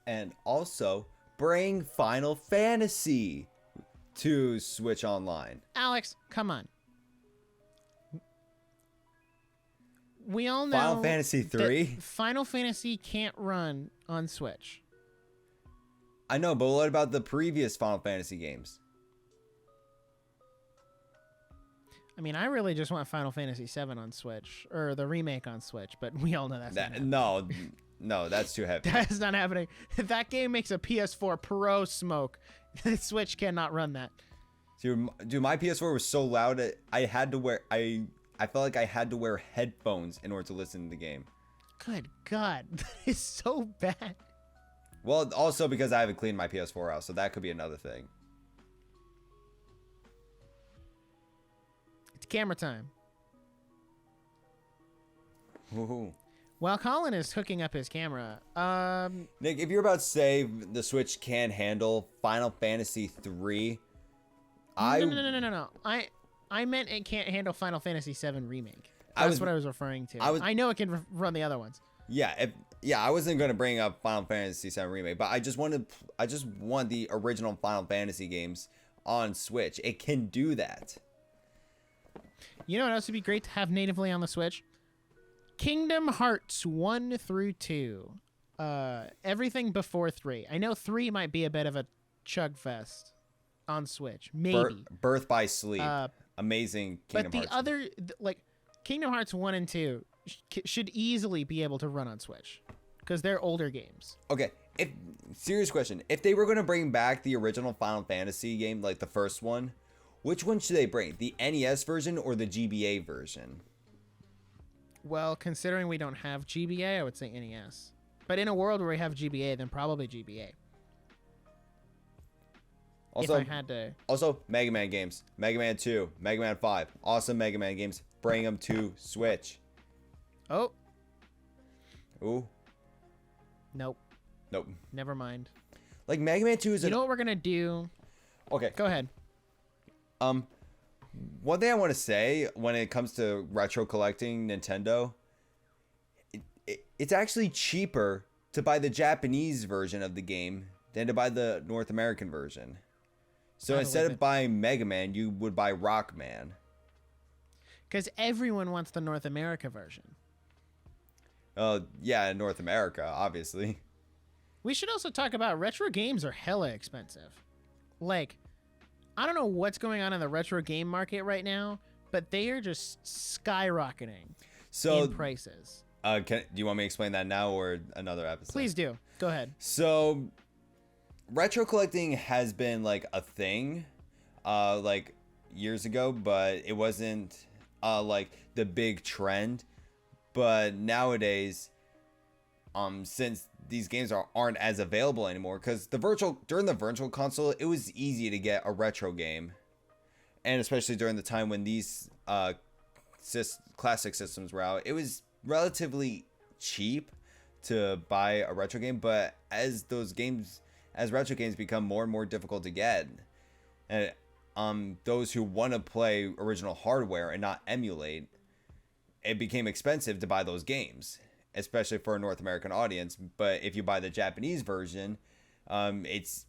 And also bring Final Fantasy to Switch Online. Alex, come on. We all know Final Fantasy 3? Final Fantasy can't run on Switch. I know, but what about the previous Final Fantasy games? I mean, I really just want Final Fantasy 7 on Switch, or the remake on Switch, but we all know that's not happening. No, that's too heavy. That's not happening. That game makes a PS4 Pro smoke. The Switch cannot run that. Dude, my PS4 was so loud I had to wear I felt like I had to wear headphones in order to listen to the game. Good God, that is so bad. Well, also because I haven't cleaned my PS4 out, so that could be another thing. It's camera time. Woohoo. While Colin is hooking up his camera, Nick, if you're about to say the Switch can handle Final Fantasy 3, No. I meant it can't handle Final Fantasy 7 remake. That's what I was referring to. I know it can run the other ones. Yeah, I wasn't going to bring up Final Fantasy 7 remake, but I just want the original Final Fantasy games on Switch. It can do that. You know what else would be great to have natively on the Switch? Kingdom Hearts 1 through 2 everything before 3. I know 3 might be a bit of a chug fest on Switch, maybe. Birth by Sleep, amazing Kingdom Hearts. But the other, like Kingdom Hearts 1 and 2, should easily be able to run on Switch because they're older games. Okay, serious question: if they were going to bring back the original Final Fantasy game, like the first one, which one should they bring? The NES version or the GBA version? Well, considering we don't have GBA, I would say NES. But in a world where we have GBA, then probably GBA. Also, if I had to... also, Mega Man games. Mega Man 2, Mega Man 5. Awesome Mega Man games. Bring them to Switch. Oh. Ooh. Nope. Nope. Never mind. Like, Mega Man 2 is... You know what we're going to do? Okay. Go ahead. One thing I want to say when it comes to retro collecting Nintendo, it's actually cheaper to buy the Japanese version of the game than to buy the North American version. So instead of buying Mega Man, you would buy Rockman. Because everyone wants the North America version. Yeah, in North America, obviously. We should also talk about retro games are hella expensive. Like, I don't know what's going on in the retro game market right now, but they are just skyrocketing in prices. Do you want me to explain that now or another episode? Please do. Go ahead. So, retro collecting has been like a thing, like years ago, but it wasn't like the big trend. But nowadays, since these games aren't as available anymore, because during the virtual console, it was easy to get a retro game, and especially during the time when these classic systems were out, it was relatively cheap to buy a retro game. But as retro games become more and more difficult to get, and those who want to play original hardware and not emulate, it became expensive to buy those games, especially for a North American audience. But if you buy the Japanese version, it's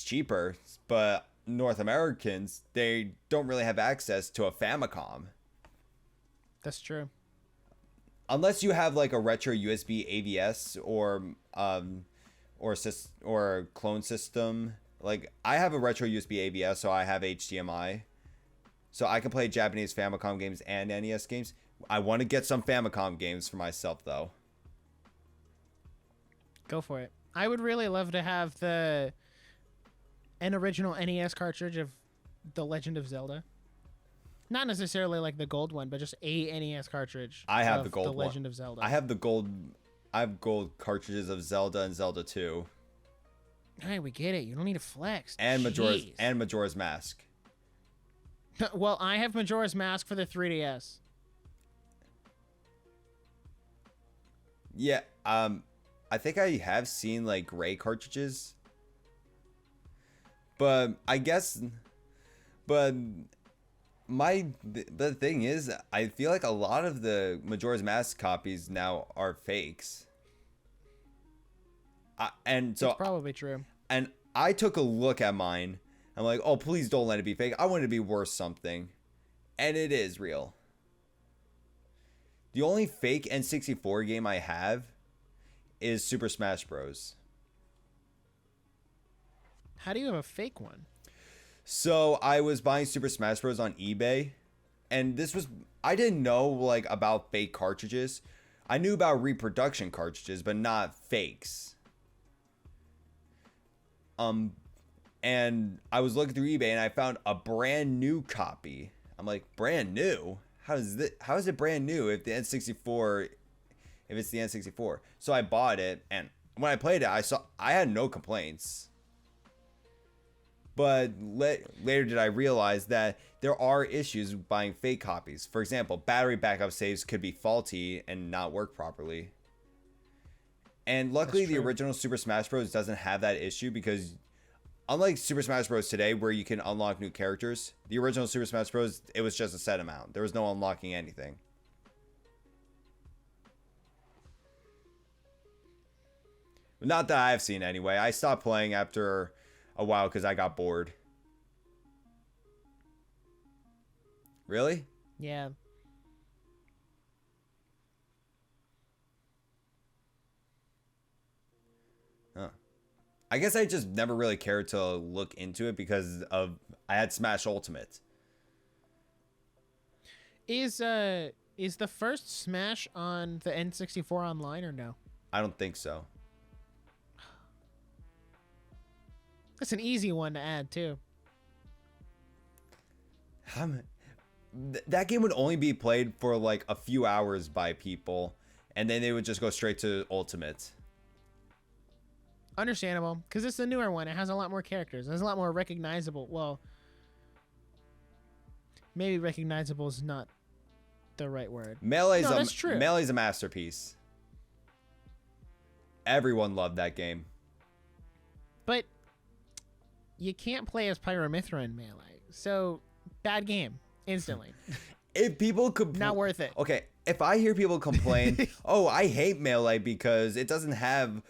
cheaper. But North Americans, they don't really have access to a Famicom. That's true. Unless you have like a retro USB AVS or a clone system. Like, I have a retro USB AVS, so I have HDMI, so I can play Japanese Famicom games and NES games. I want to get some Famicom games for myself, though. Go for it. I would really love to have an original NES cartridge of The Legend of Zelda. Not necessarily like the gold one, but just a NES cartridge. I have the gold The Legend of Zelda. I have gold cartridges of Zelda and Zelda 2. Hey, we get it. You don't need to flex. And Majora's Mask. Well, I have Majora's Mask for the 3DS. Yeah, I think I have seen like gray cartridges. But the thing is, I feel like a lot of the Majora's Mask copies now are fakes. And so it's probably true. And I took a look at mine. I'm like, oh, please don't let it be fake. I want it to be worth something. And it is real. The only fake N64 game I have is Super Smash Bros. How do you have a fake one? So I was buying Super Smash Bros. On eBay. And I didn't know like about fake cartridges. I knew about reproduction cartridges, but not fakes. And I was looking through eBay and I found a brand new copy. I'm like, brand new? How is it brand new if it's the N64? So I bought it, and when I played it, I had no complaints. But later did I realize that there are issues with buying fake copies. For example, battery backup saves could be faulty and not work properly. And luckily, the original Super Smash Bros. Doesn't have that issue because, unlike Super Smash Bros. Today, where you can unlock new characters, the original Super Smash Bros. It was just a set amount. There was no unlocking anything. Not that I've seen anyway. I stopped playing after a while because I got bored. Really? Yeah. I guess I just never really cared to look into it because I had Smash Ultimate. Is the first Smash on the N64 online or no? I don't think so. That's an easy one to add too. That game would only be played for like a few hours by people, and then they would just go straight to Ultimate. Understandable, because it's the newer one. It has a lot more characters. It has a lot more recognizable. Well, maybe recognizable is not the right word. That's true. Melee's a masterpiece. Everyone loved that game. But you can't play as Pyramithra in Melee, so bad game instantly. If people could, not worth it. Okay, if I hear people complain, oh, I hate Melee because it doesn't have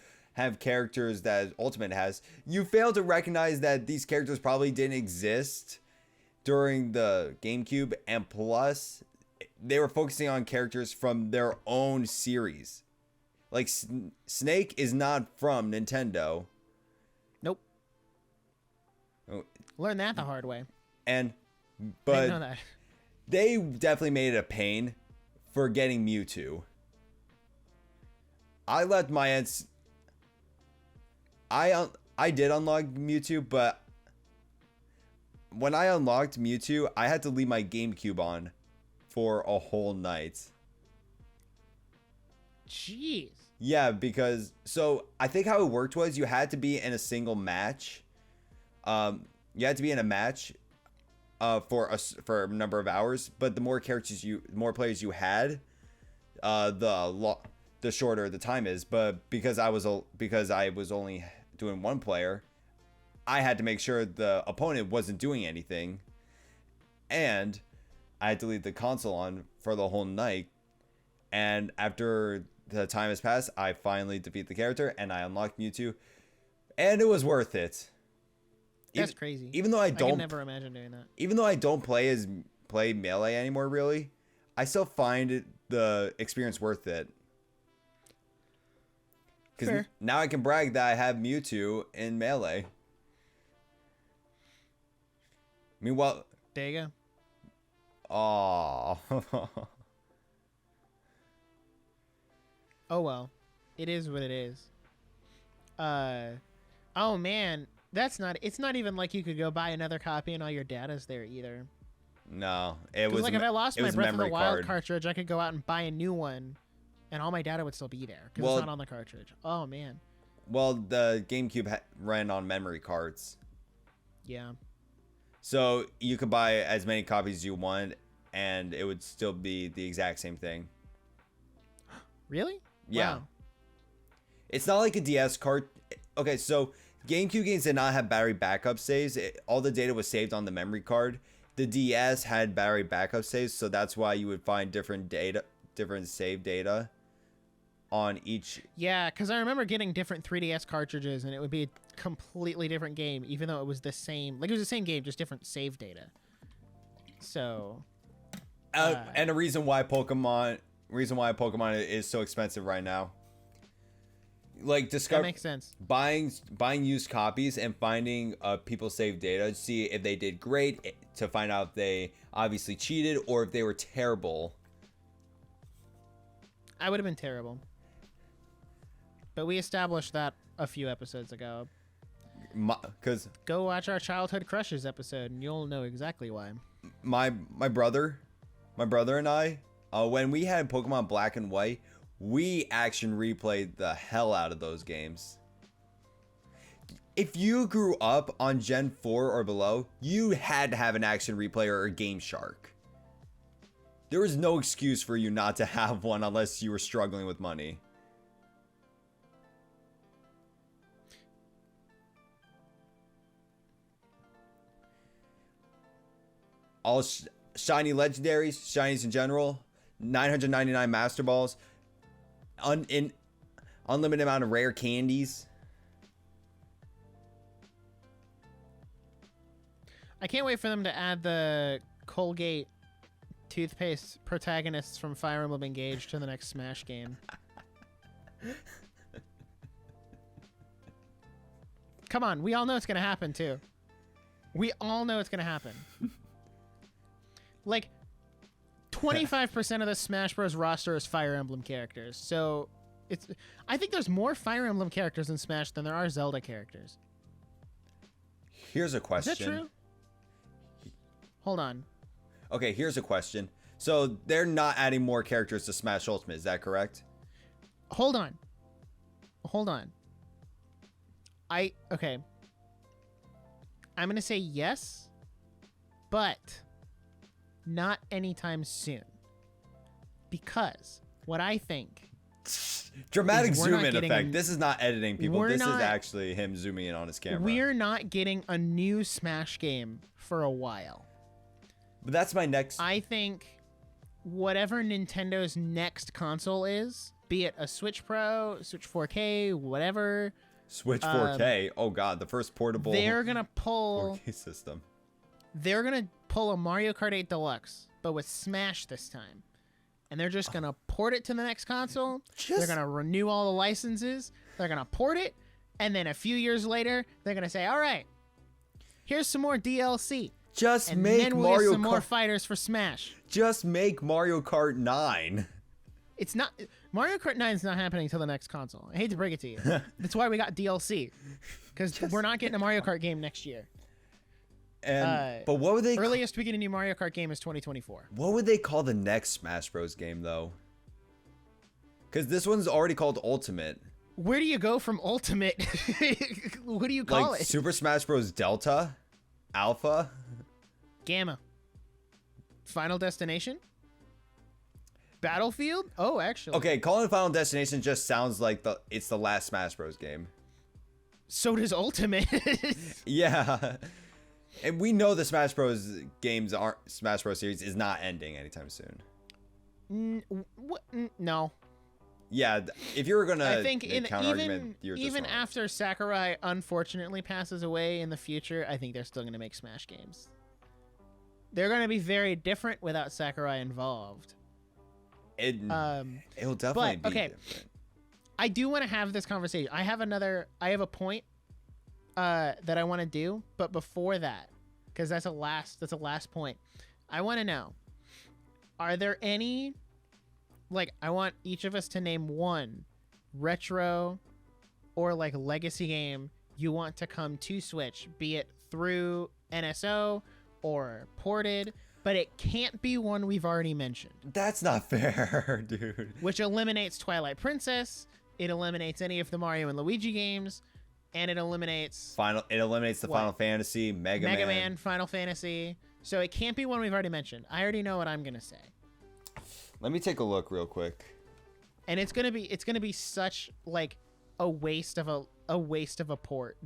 characters that Ultimate has, you fail to recognize that these characters probably didn't exist during the GameCube, and plus they were focusing on characters from their own series. Like Snake is not from Nintendo. Nope. Learned that the hard way. But I didn't know that. They definitely made it a pain for getting Mewtwo. I left my I did unlock Mewtwo, but when I unlocked Mewtwo, I had to leave my GameCube on for a whole night. Jeez. Yeah, because so I think how it worked was you had to be in a single match. You had to be in a match for a number of hours, but the more players you had, the shorter the time is. But because I was only doing one player, I had to make sure the opponent wasn't doing anything, and I had to leave the console on for the whole night. And after the time has passed, I finally defeat the character and I unlocked Mewtwo, and it was worth it. That's crazy. Even though I can never imagine doing that. Even though I don't play Melee anymore, really, I still find the experience worth it. Because now I can brag that I have Mewtwo in Melee. Meanwhile, there you go. Oh. Oh well, it is what it is. Oh man, it's not even like you could go buy another copy and all your data's there either. No, it was like if I lost my Breath of the Wild card. cartridge, I could go out and buy a new one, and all my data would still be there because it's not on the cartridge. Oh man. Well, the GameCube ran on memory cards. Yeah. So you could buy as many copies as you want, and it would still be the exact same thing. Really? Yeah. Wow. It's not like a DS card. Okay, so GameCube games did not have battery backup saves. All the data was saved on the memory card. The DS had battery backup saves, so that's why you would find different save data on each. Yeah, because I remember getting different 3DS cartridges, and it would be a completely different game, even though it was the same. Like, it was the same game, just different save data. So. And the reason why Pokemon is so expensive right now. Like that makes sense. Buying used copies and finding people's save data to see if they did great, to find out if they obviously cheated or if they were terrible. I would have been terrible. But we established that a few episodes ago. Because go watch our childhood crushes episode and you'll know exactly why. My brother and I, when we had Pokemon Black and White, we action replayed the hell out of those games. If you grew up on Gen 4 or below, you had to have an action replay or a Game Shark. There was no excuse for you not to have one unless you were struggling with money. All shiny legendaries, shinies in general, 999 Master Balls, unlimited amount of rare candies. I can't wait for them to add the Colgate toothpaste protagonists from Fire Emblem Engage to the next Smash game. Come on, we all know it's gonna happen too. We all know it's gonna happen. Like, 25% of the Smash Bros. Roster is Fire Emblem characters, so it's. I think there's more Fire Emblem characters in Smash than there are Zelda characters. Here's a question. Is that true? Hold on. Okay, here's a question. So they're not adding more characters to Smash Ultimate, is that correct? Hold on. Okay. I'm gonna say yes, but not anytime soon. Because what I think. Dramatic zoom in effect. This is not editing, people. This is actually him zooming in on his camera. We're not getting a new Smash game for a while. But that's my next. I think whatever Nintendo's next console is, be it a Switch Pro, Switch 4K, whatever. Switch 4K. Oh god, the first portable. They're gonna pull 4K system. They're gonna pull a Mario Kart 8 Deluxe, but with Smash this time. And they're just going to port it to the next console. They're going to renew all the licenses. They're going to port it. And then a few years later, they're going to say, all right, here's some more DLC. Just and make then we'll Mario get some Kart. more fighters for Smash. Just make Mario Kart 9. It's not. Mario Kart 9 is not happening until the next console. I hate to break it to you. That's why we got DLC. Because we're not getting a Mario Kart game next year. And but what would they earliest we get a new Mario Kart game is 2024. What would they call the next Smash Bros game though? Because this one's already called Ultimate. Where do you go from Ultimate? What do you call it? Super Smash Bros Delta, Alpha, Gamma, Final Destination, Battlefield. Oh, actually. Okay, calling Final Destination just sounds like it's the last Smash Bros game. So does Ultimate. Yeah. And we know the Smash Bros. Games aren't Smash Bros. Series is not ending anytime soon. No. Yeah, if you were gonna, I think even after Sakurai unfortunately passes away in the future, I think they're still gonna make Smash games. They're gonna be very different without Sakurai involved. It'll definitely be different. I do want to have this conversation. I have a point that I want to do, but before that, because that's a last point, I want to know, are there any, like, I want each of us to name one retro or like legacy game you want to come to Switch, be it through NSO or ported, but it can't be one we've already mentioned. That's not fair, dude. Which eliminates Twilight Princess, it eliminates any of the Mario and Luigi games, and it eliminates the Final Fantasy, Mega Man, Final Fantasy. So it can't be one we've already mentioned. I already know what I'm gonna say. Let me take a look real quick. And it's gonna be such like a waste of a port.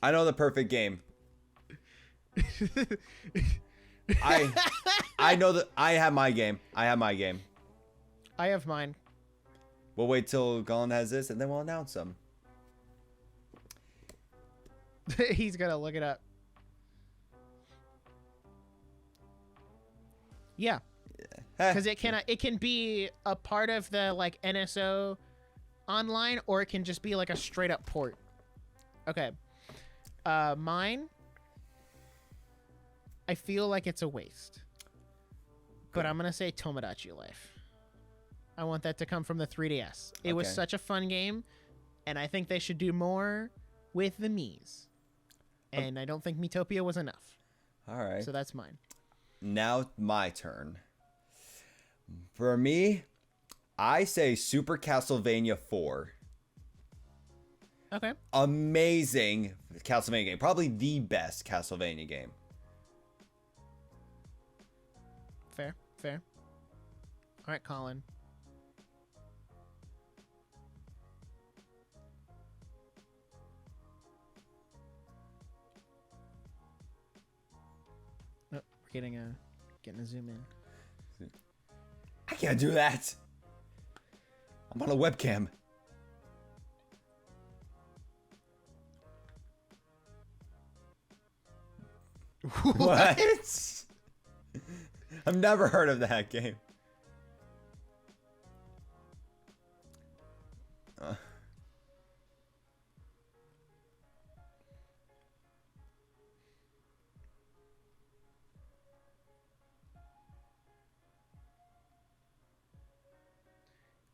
I know the perfect game. I know that I have my game. I have mine. We'll wait till Colyn has this, and then we'll announce them. He's gonna look it up. Yeah. Because it can be a part of the like NSO online, or it can just be like a straight up port. Okay. Mine, I feel like it's a waste. But I'm gonna say Tomodachi Life. I want that to come from the 3DS. It was such a fun game, and I think they should do more with the Miis. And I don't think Miitopia was enough. All right. So that's mine. Now my turn. For me, I say Super Castlevania 4. Okay. Amazing Castlevania game. Probably the best Castlevania game. Fair. All right, Colyn. Oh, we're getting a zoom in. I can't do that. I'm on a webcam. What? I've never heard of that game.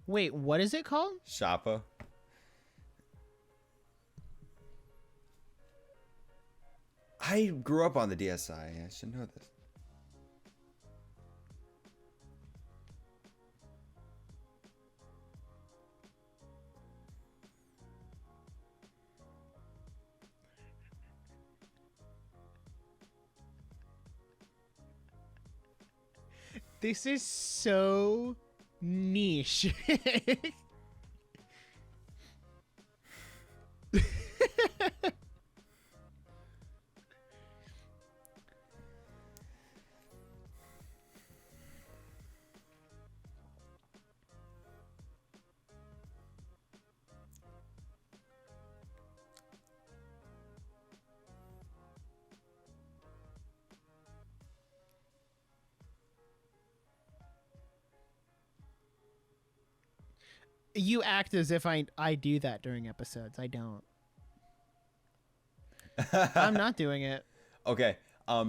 Wait, what is it called? Shoppa. I grew up on the DSi. I should know this. This is so niche. You act as if I do that during episodes. I don't. I'm not doing it. Okay. A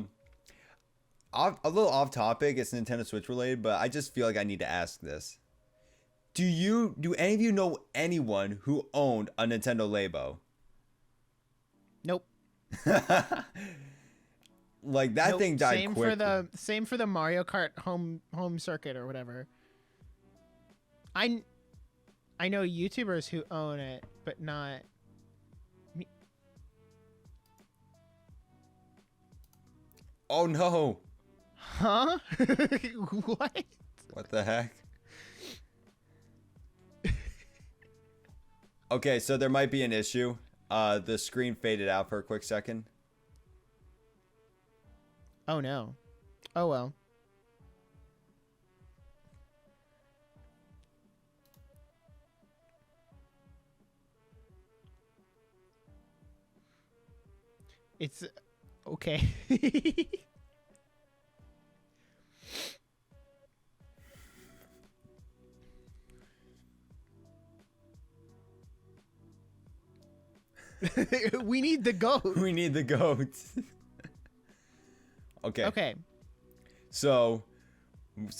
little off topic. It's Nintendo Switch related, but I just feel like I need to ask this. Do any of you know anyone who owned a Nintendo Labo? Nope. Like that thing died same quick. Same for the Mario Kart home circuit or whatever. I know YouTubers who own it, but not me. Oh no. Huh? What? What the heck? Okay, so there might be an issue. The screen faded out for a quick second. Oh no. Oh well. It's okay. We need the goat. We need the goat. Okay. Okay. So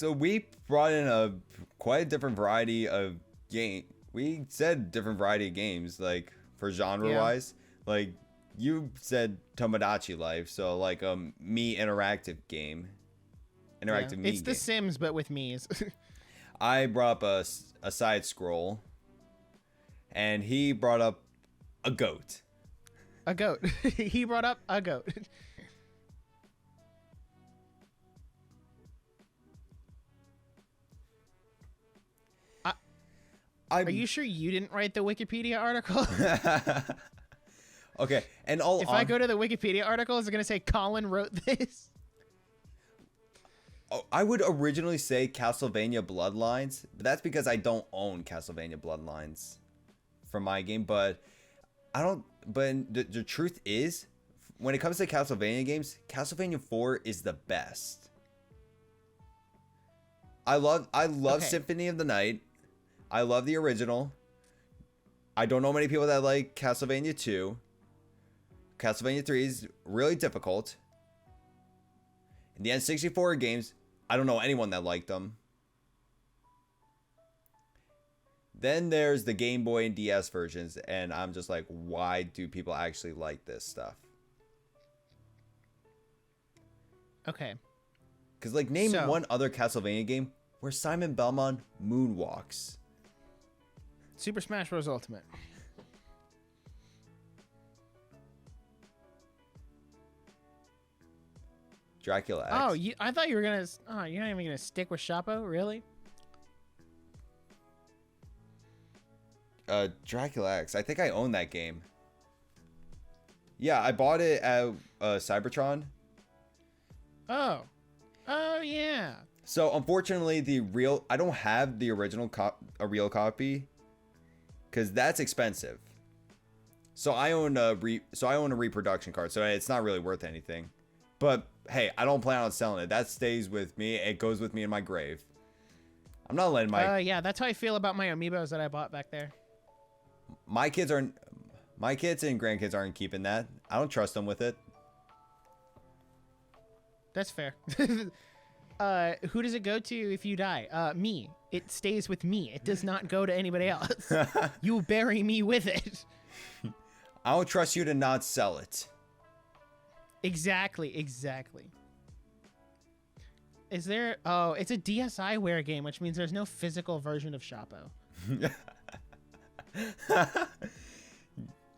we brought in quite a different variety of game. We said different variety of games, like for genre wise. Like you said Tomodachi Life, so like a me interactive game. Interactive me. It's game. The Sims, but with me's. I brought up a side scroll, and he brought up a goat. A goat. He brought up a goat. Are you sure you didn't write the Wikipedia article? Okay, and if I go to the Wikipedia article, is it going to say Colyn wrote this? Oh, I would originally say Castlevania Bloodlines, but that's because I don't own Castlevania Bloodlines for my game. But I don't. But the truth is, when it comes to Castlevania games, Castlevania 4 is the best. I love Symphony of the Night. I love the original. I don't know many people that like Castlevania 2. Castlevania 3 is really difficult. In the N64 games, I don't know anyone that liked them. Then there's the Game Boy and DS versions, and I'm just like, why do people actually like this stuff? Okay. Because, like, name one other Castlevania game where Simon Belmont moonwalks. Super Smash Bros. Ultimate. Dracula X. Oh, I thought you were gonna. Oh, you're not even gonna stick with Shoppo, really? Dracula X. I think I own that game. Yeah, I bought it at Cybertron. Oh. Oh yeah. So unfortunately, I don't have the original a real copy, because that's expensive. So I own a reproduction card, so it's not really worth anything. But hey, I don't plan on selling it. That stays with me. It goes with me in my grave. I'm not letting my yeah, that's how I feel about my amiibos that I bought back there. My kids and grandkids aren't keeping that. I don't trust them with it. That's fair. Who does it go to if you die? Me. It stays with me. It does not go to anybody else. You bury me with it. I don't trust you to not sell it. Exactly. Is there... Oh, it's a DSiWare game, which means there's no physical version of Shoppo.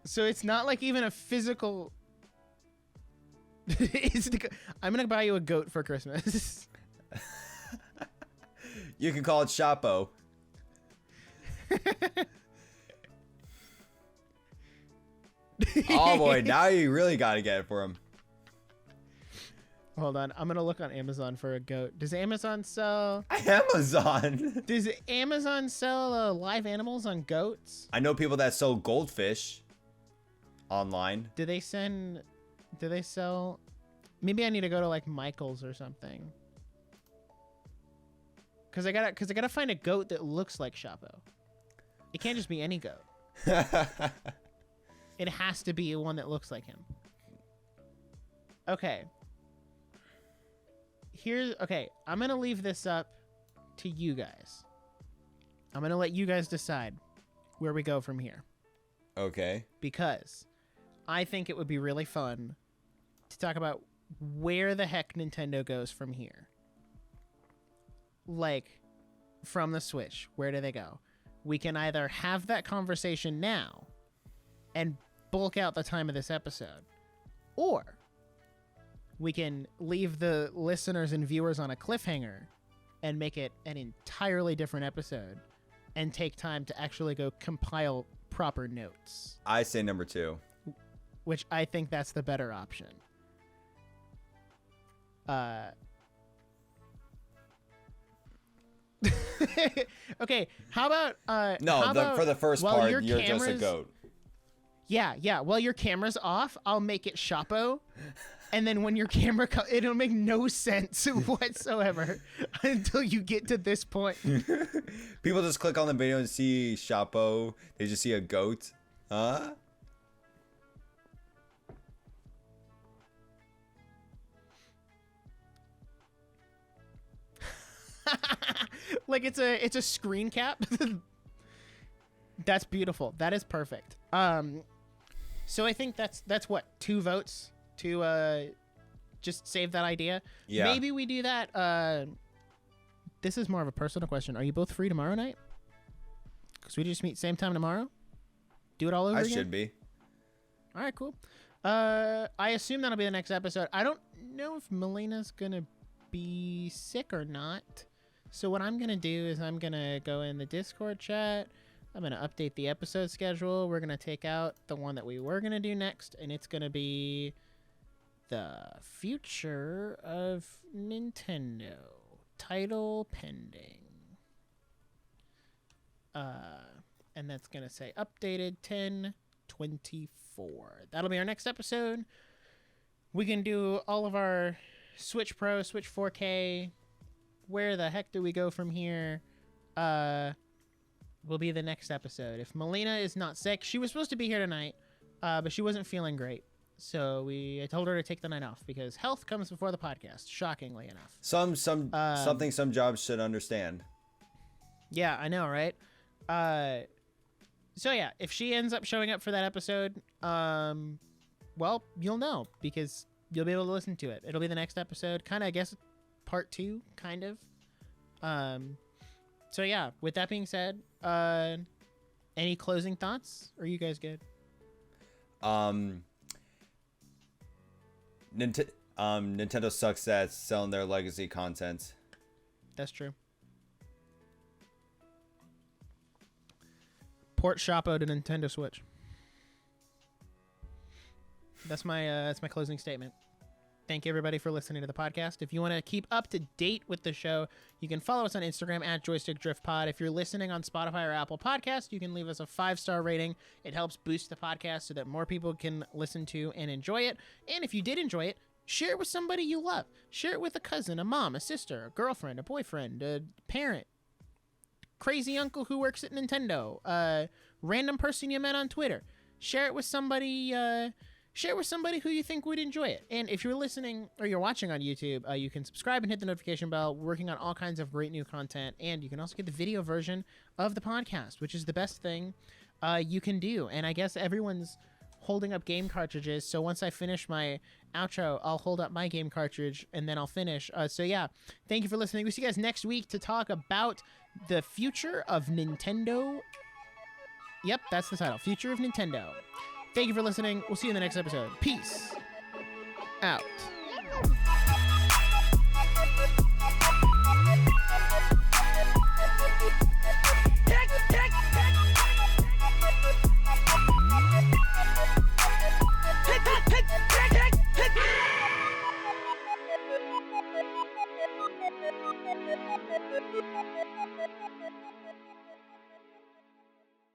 So it's not like even a physical... I'm going to buy you a goat for Christmas. You can call it Shoppo. Oh boy, now you really got to get it for him. Hold on, I'm gonna look on Amazon for a goat. Does Amazon sell? Amazon. Does Amazon sell live animals on goats? I know people that sell goldfish online. Do they sell? Maybe I need to go to like Michael's or something. Cause I gotta find a goat that looks like Shoppo. It can't just be any goat. It has to be one that looks like him. Okay. I'm gonna leave this up to you guys. I'm gonna let you guys decide where we go from here. Okay. Because I think it would be really fun to talk about where the heck Nintendo goes from here. Like, from the Switch, where do they go? We can either have that conversation now and bulk out the time of this episode, or we can leave the listeners and viewers on a cliffhanger and make it an entirely different episode and take time to actually go compile proper notes. I say number 2. Which I think that's the better option. Okay, how about for the first part, you're just a goat. Yeah. While your camera's off, I'll make it Shoppo. And then when your camera it'll make no sense whatsoever until you get to this point. People just click on the video and see Shoppo. They just see a goat. Huh? Like it's a screen cap. That's beautiful. That is perfect. So I think that's what, 2 votes to just save that idea. Yeah. Maybe we do that. This is more of a personal question. Are you both free tomorrow night? Because we just meet same time tomorrow. Do it all over again? I should be. All right, cool. I assume that'll be the next episode. I don't know if Melina's gonna be sick or not. So what I'm gonna do is I'm gonna go in the Discord chat. I'm going to update the episode schedule. We're going to take out the one that we were going to do next, and it's going to be the future of Nintendo. Title pending. And that's going to say updated 10/24. That'll be our next episode. We can do all of our Switch Pro, Switch 4K. Where the heck do we go from here? Will be the next episode. If Melina is not sick, she was supposed to be here tonight, but she wasn't feeling great. So I told her to take the night off because health comes before the podcast, shockingly enough. Something some jobs should understand. Yeah, I know, right? So yeah, if she ends up showing up for that episode, well, you'll know because you'll be able to listen to it. It'll be the next episode, kind of, I guess, part 2, kind of. So yeah, with that being said, any closing thoughts? Are you guys good? Nintendo sucks at selling their legacy content. That's true. Port Shoppo to Nintendo Switch. That's my closing statement. Thank you, everybody, for listening to the podcast. If you want to keep up to date with the show, you can follow us on Instagram at JoystickDriftPod. If you're listening on Spotify or Apple Podcasts, you can leave us a 5-star rating. It helps boost the podcast so that more people can listen to and enjoy it. And if you did enjoy it, share it with somebody you love. Share it with a cousin, a mom, a sister, a girlfriend, a boyfriend, a parent, crazy uncle who works at Nintendo, a random person you met on Twitter. Share it with somebody share with somebody who you think would enjoy it. And if you're listening or you're watching on YouTube, you can subscribe and hit the notification bell. We're working on all kinds of great new content. And you can also get the video version of the podcast, which is the best thing you can do. And I guess everyone's holding up game cartridges. So once I finish my outro, I'll hold up my game cartridge and then I'll finish. So yeah, thank you for listening. We'll see you guys next week to talk about the future of Nintendo. Yep, that's the title. Future of Nintendo. Thank you for listening. We'll see you in the next episode. Peace out.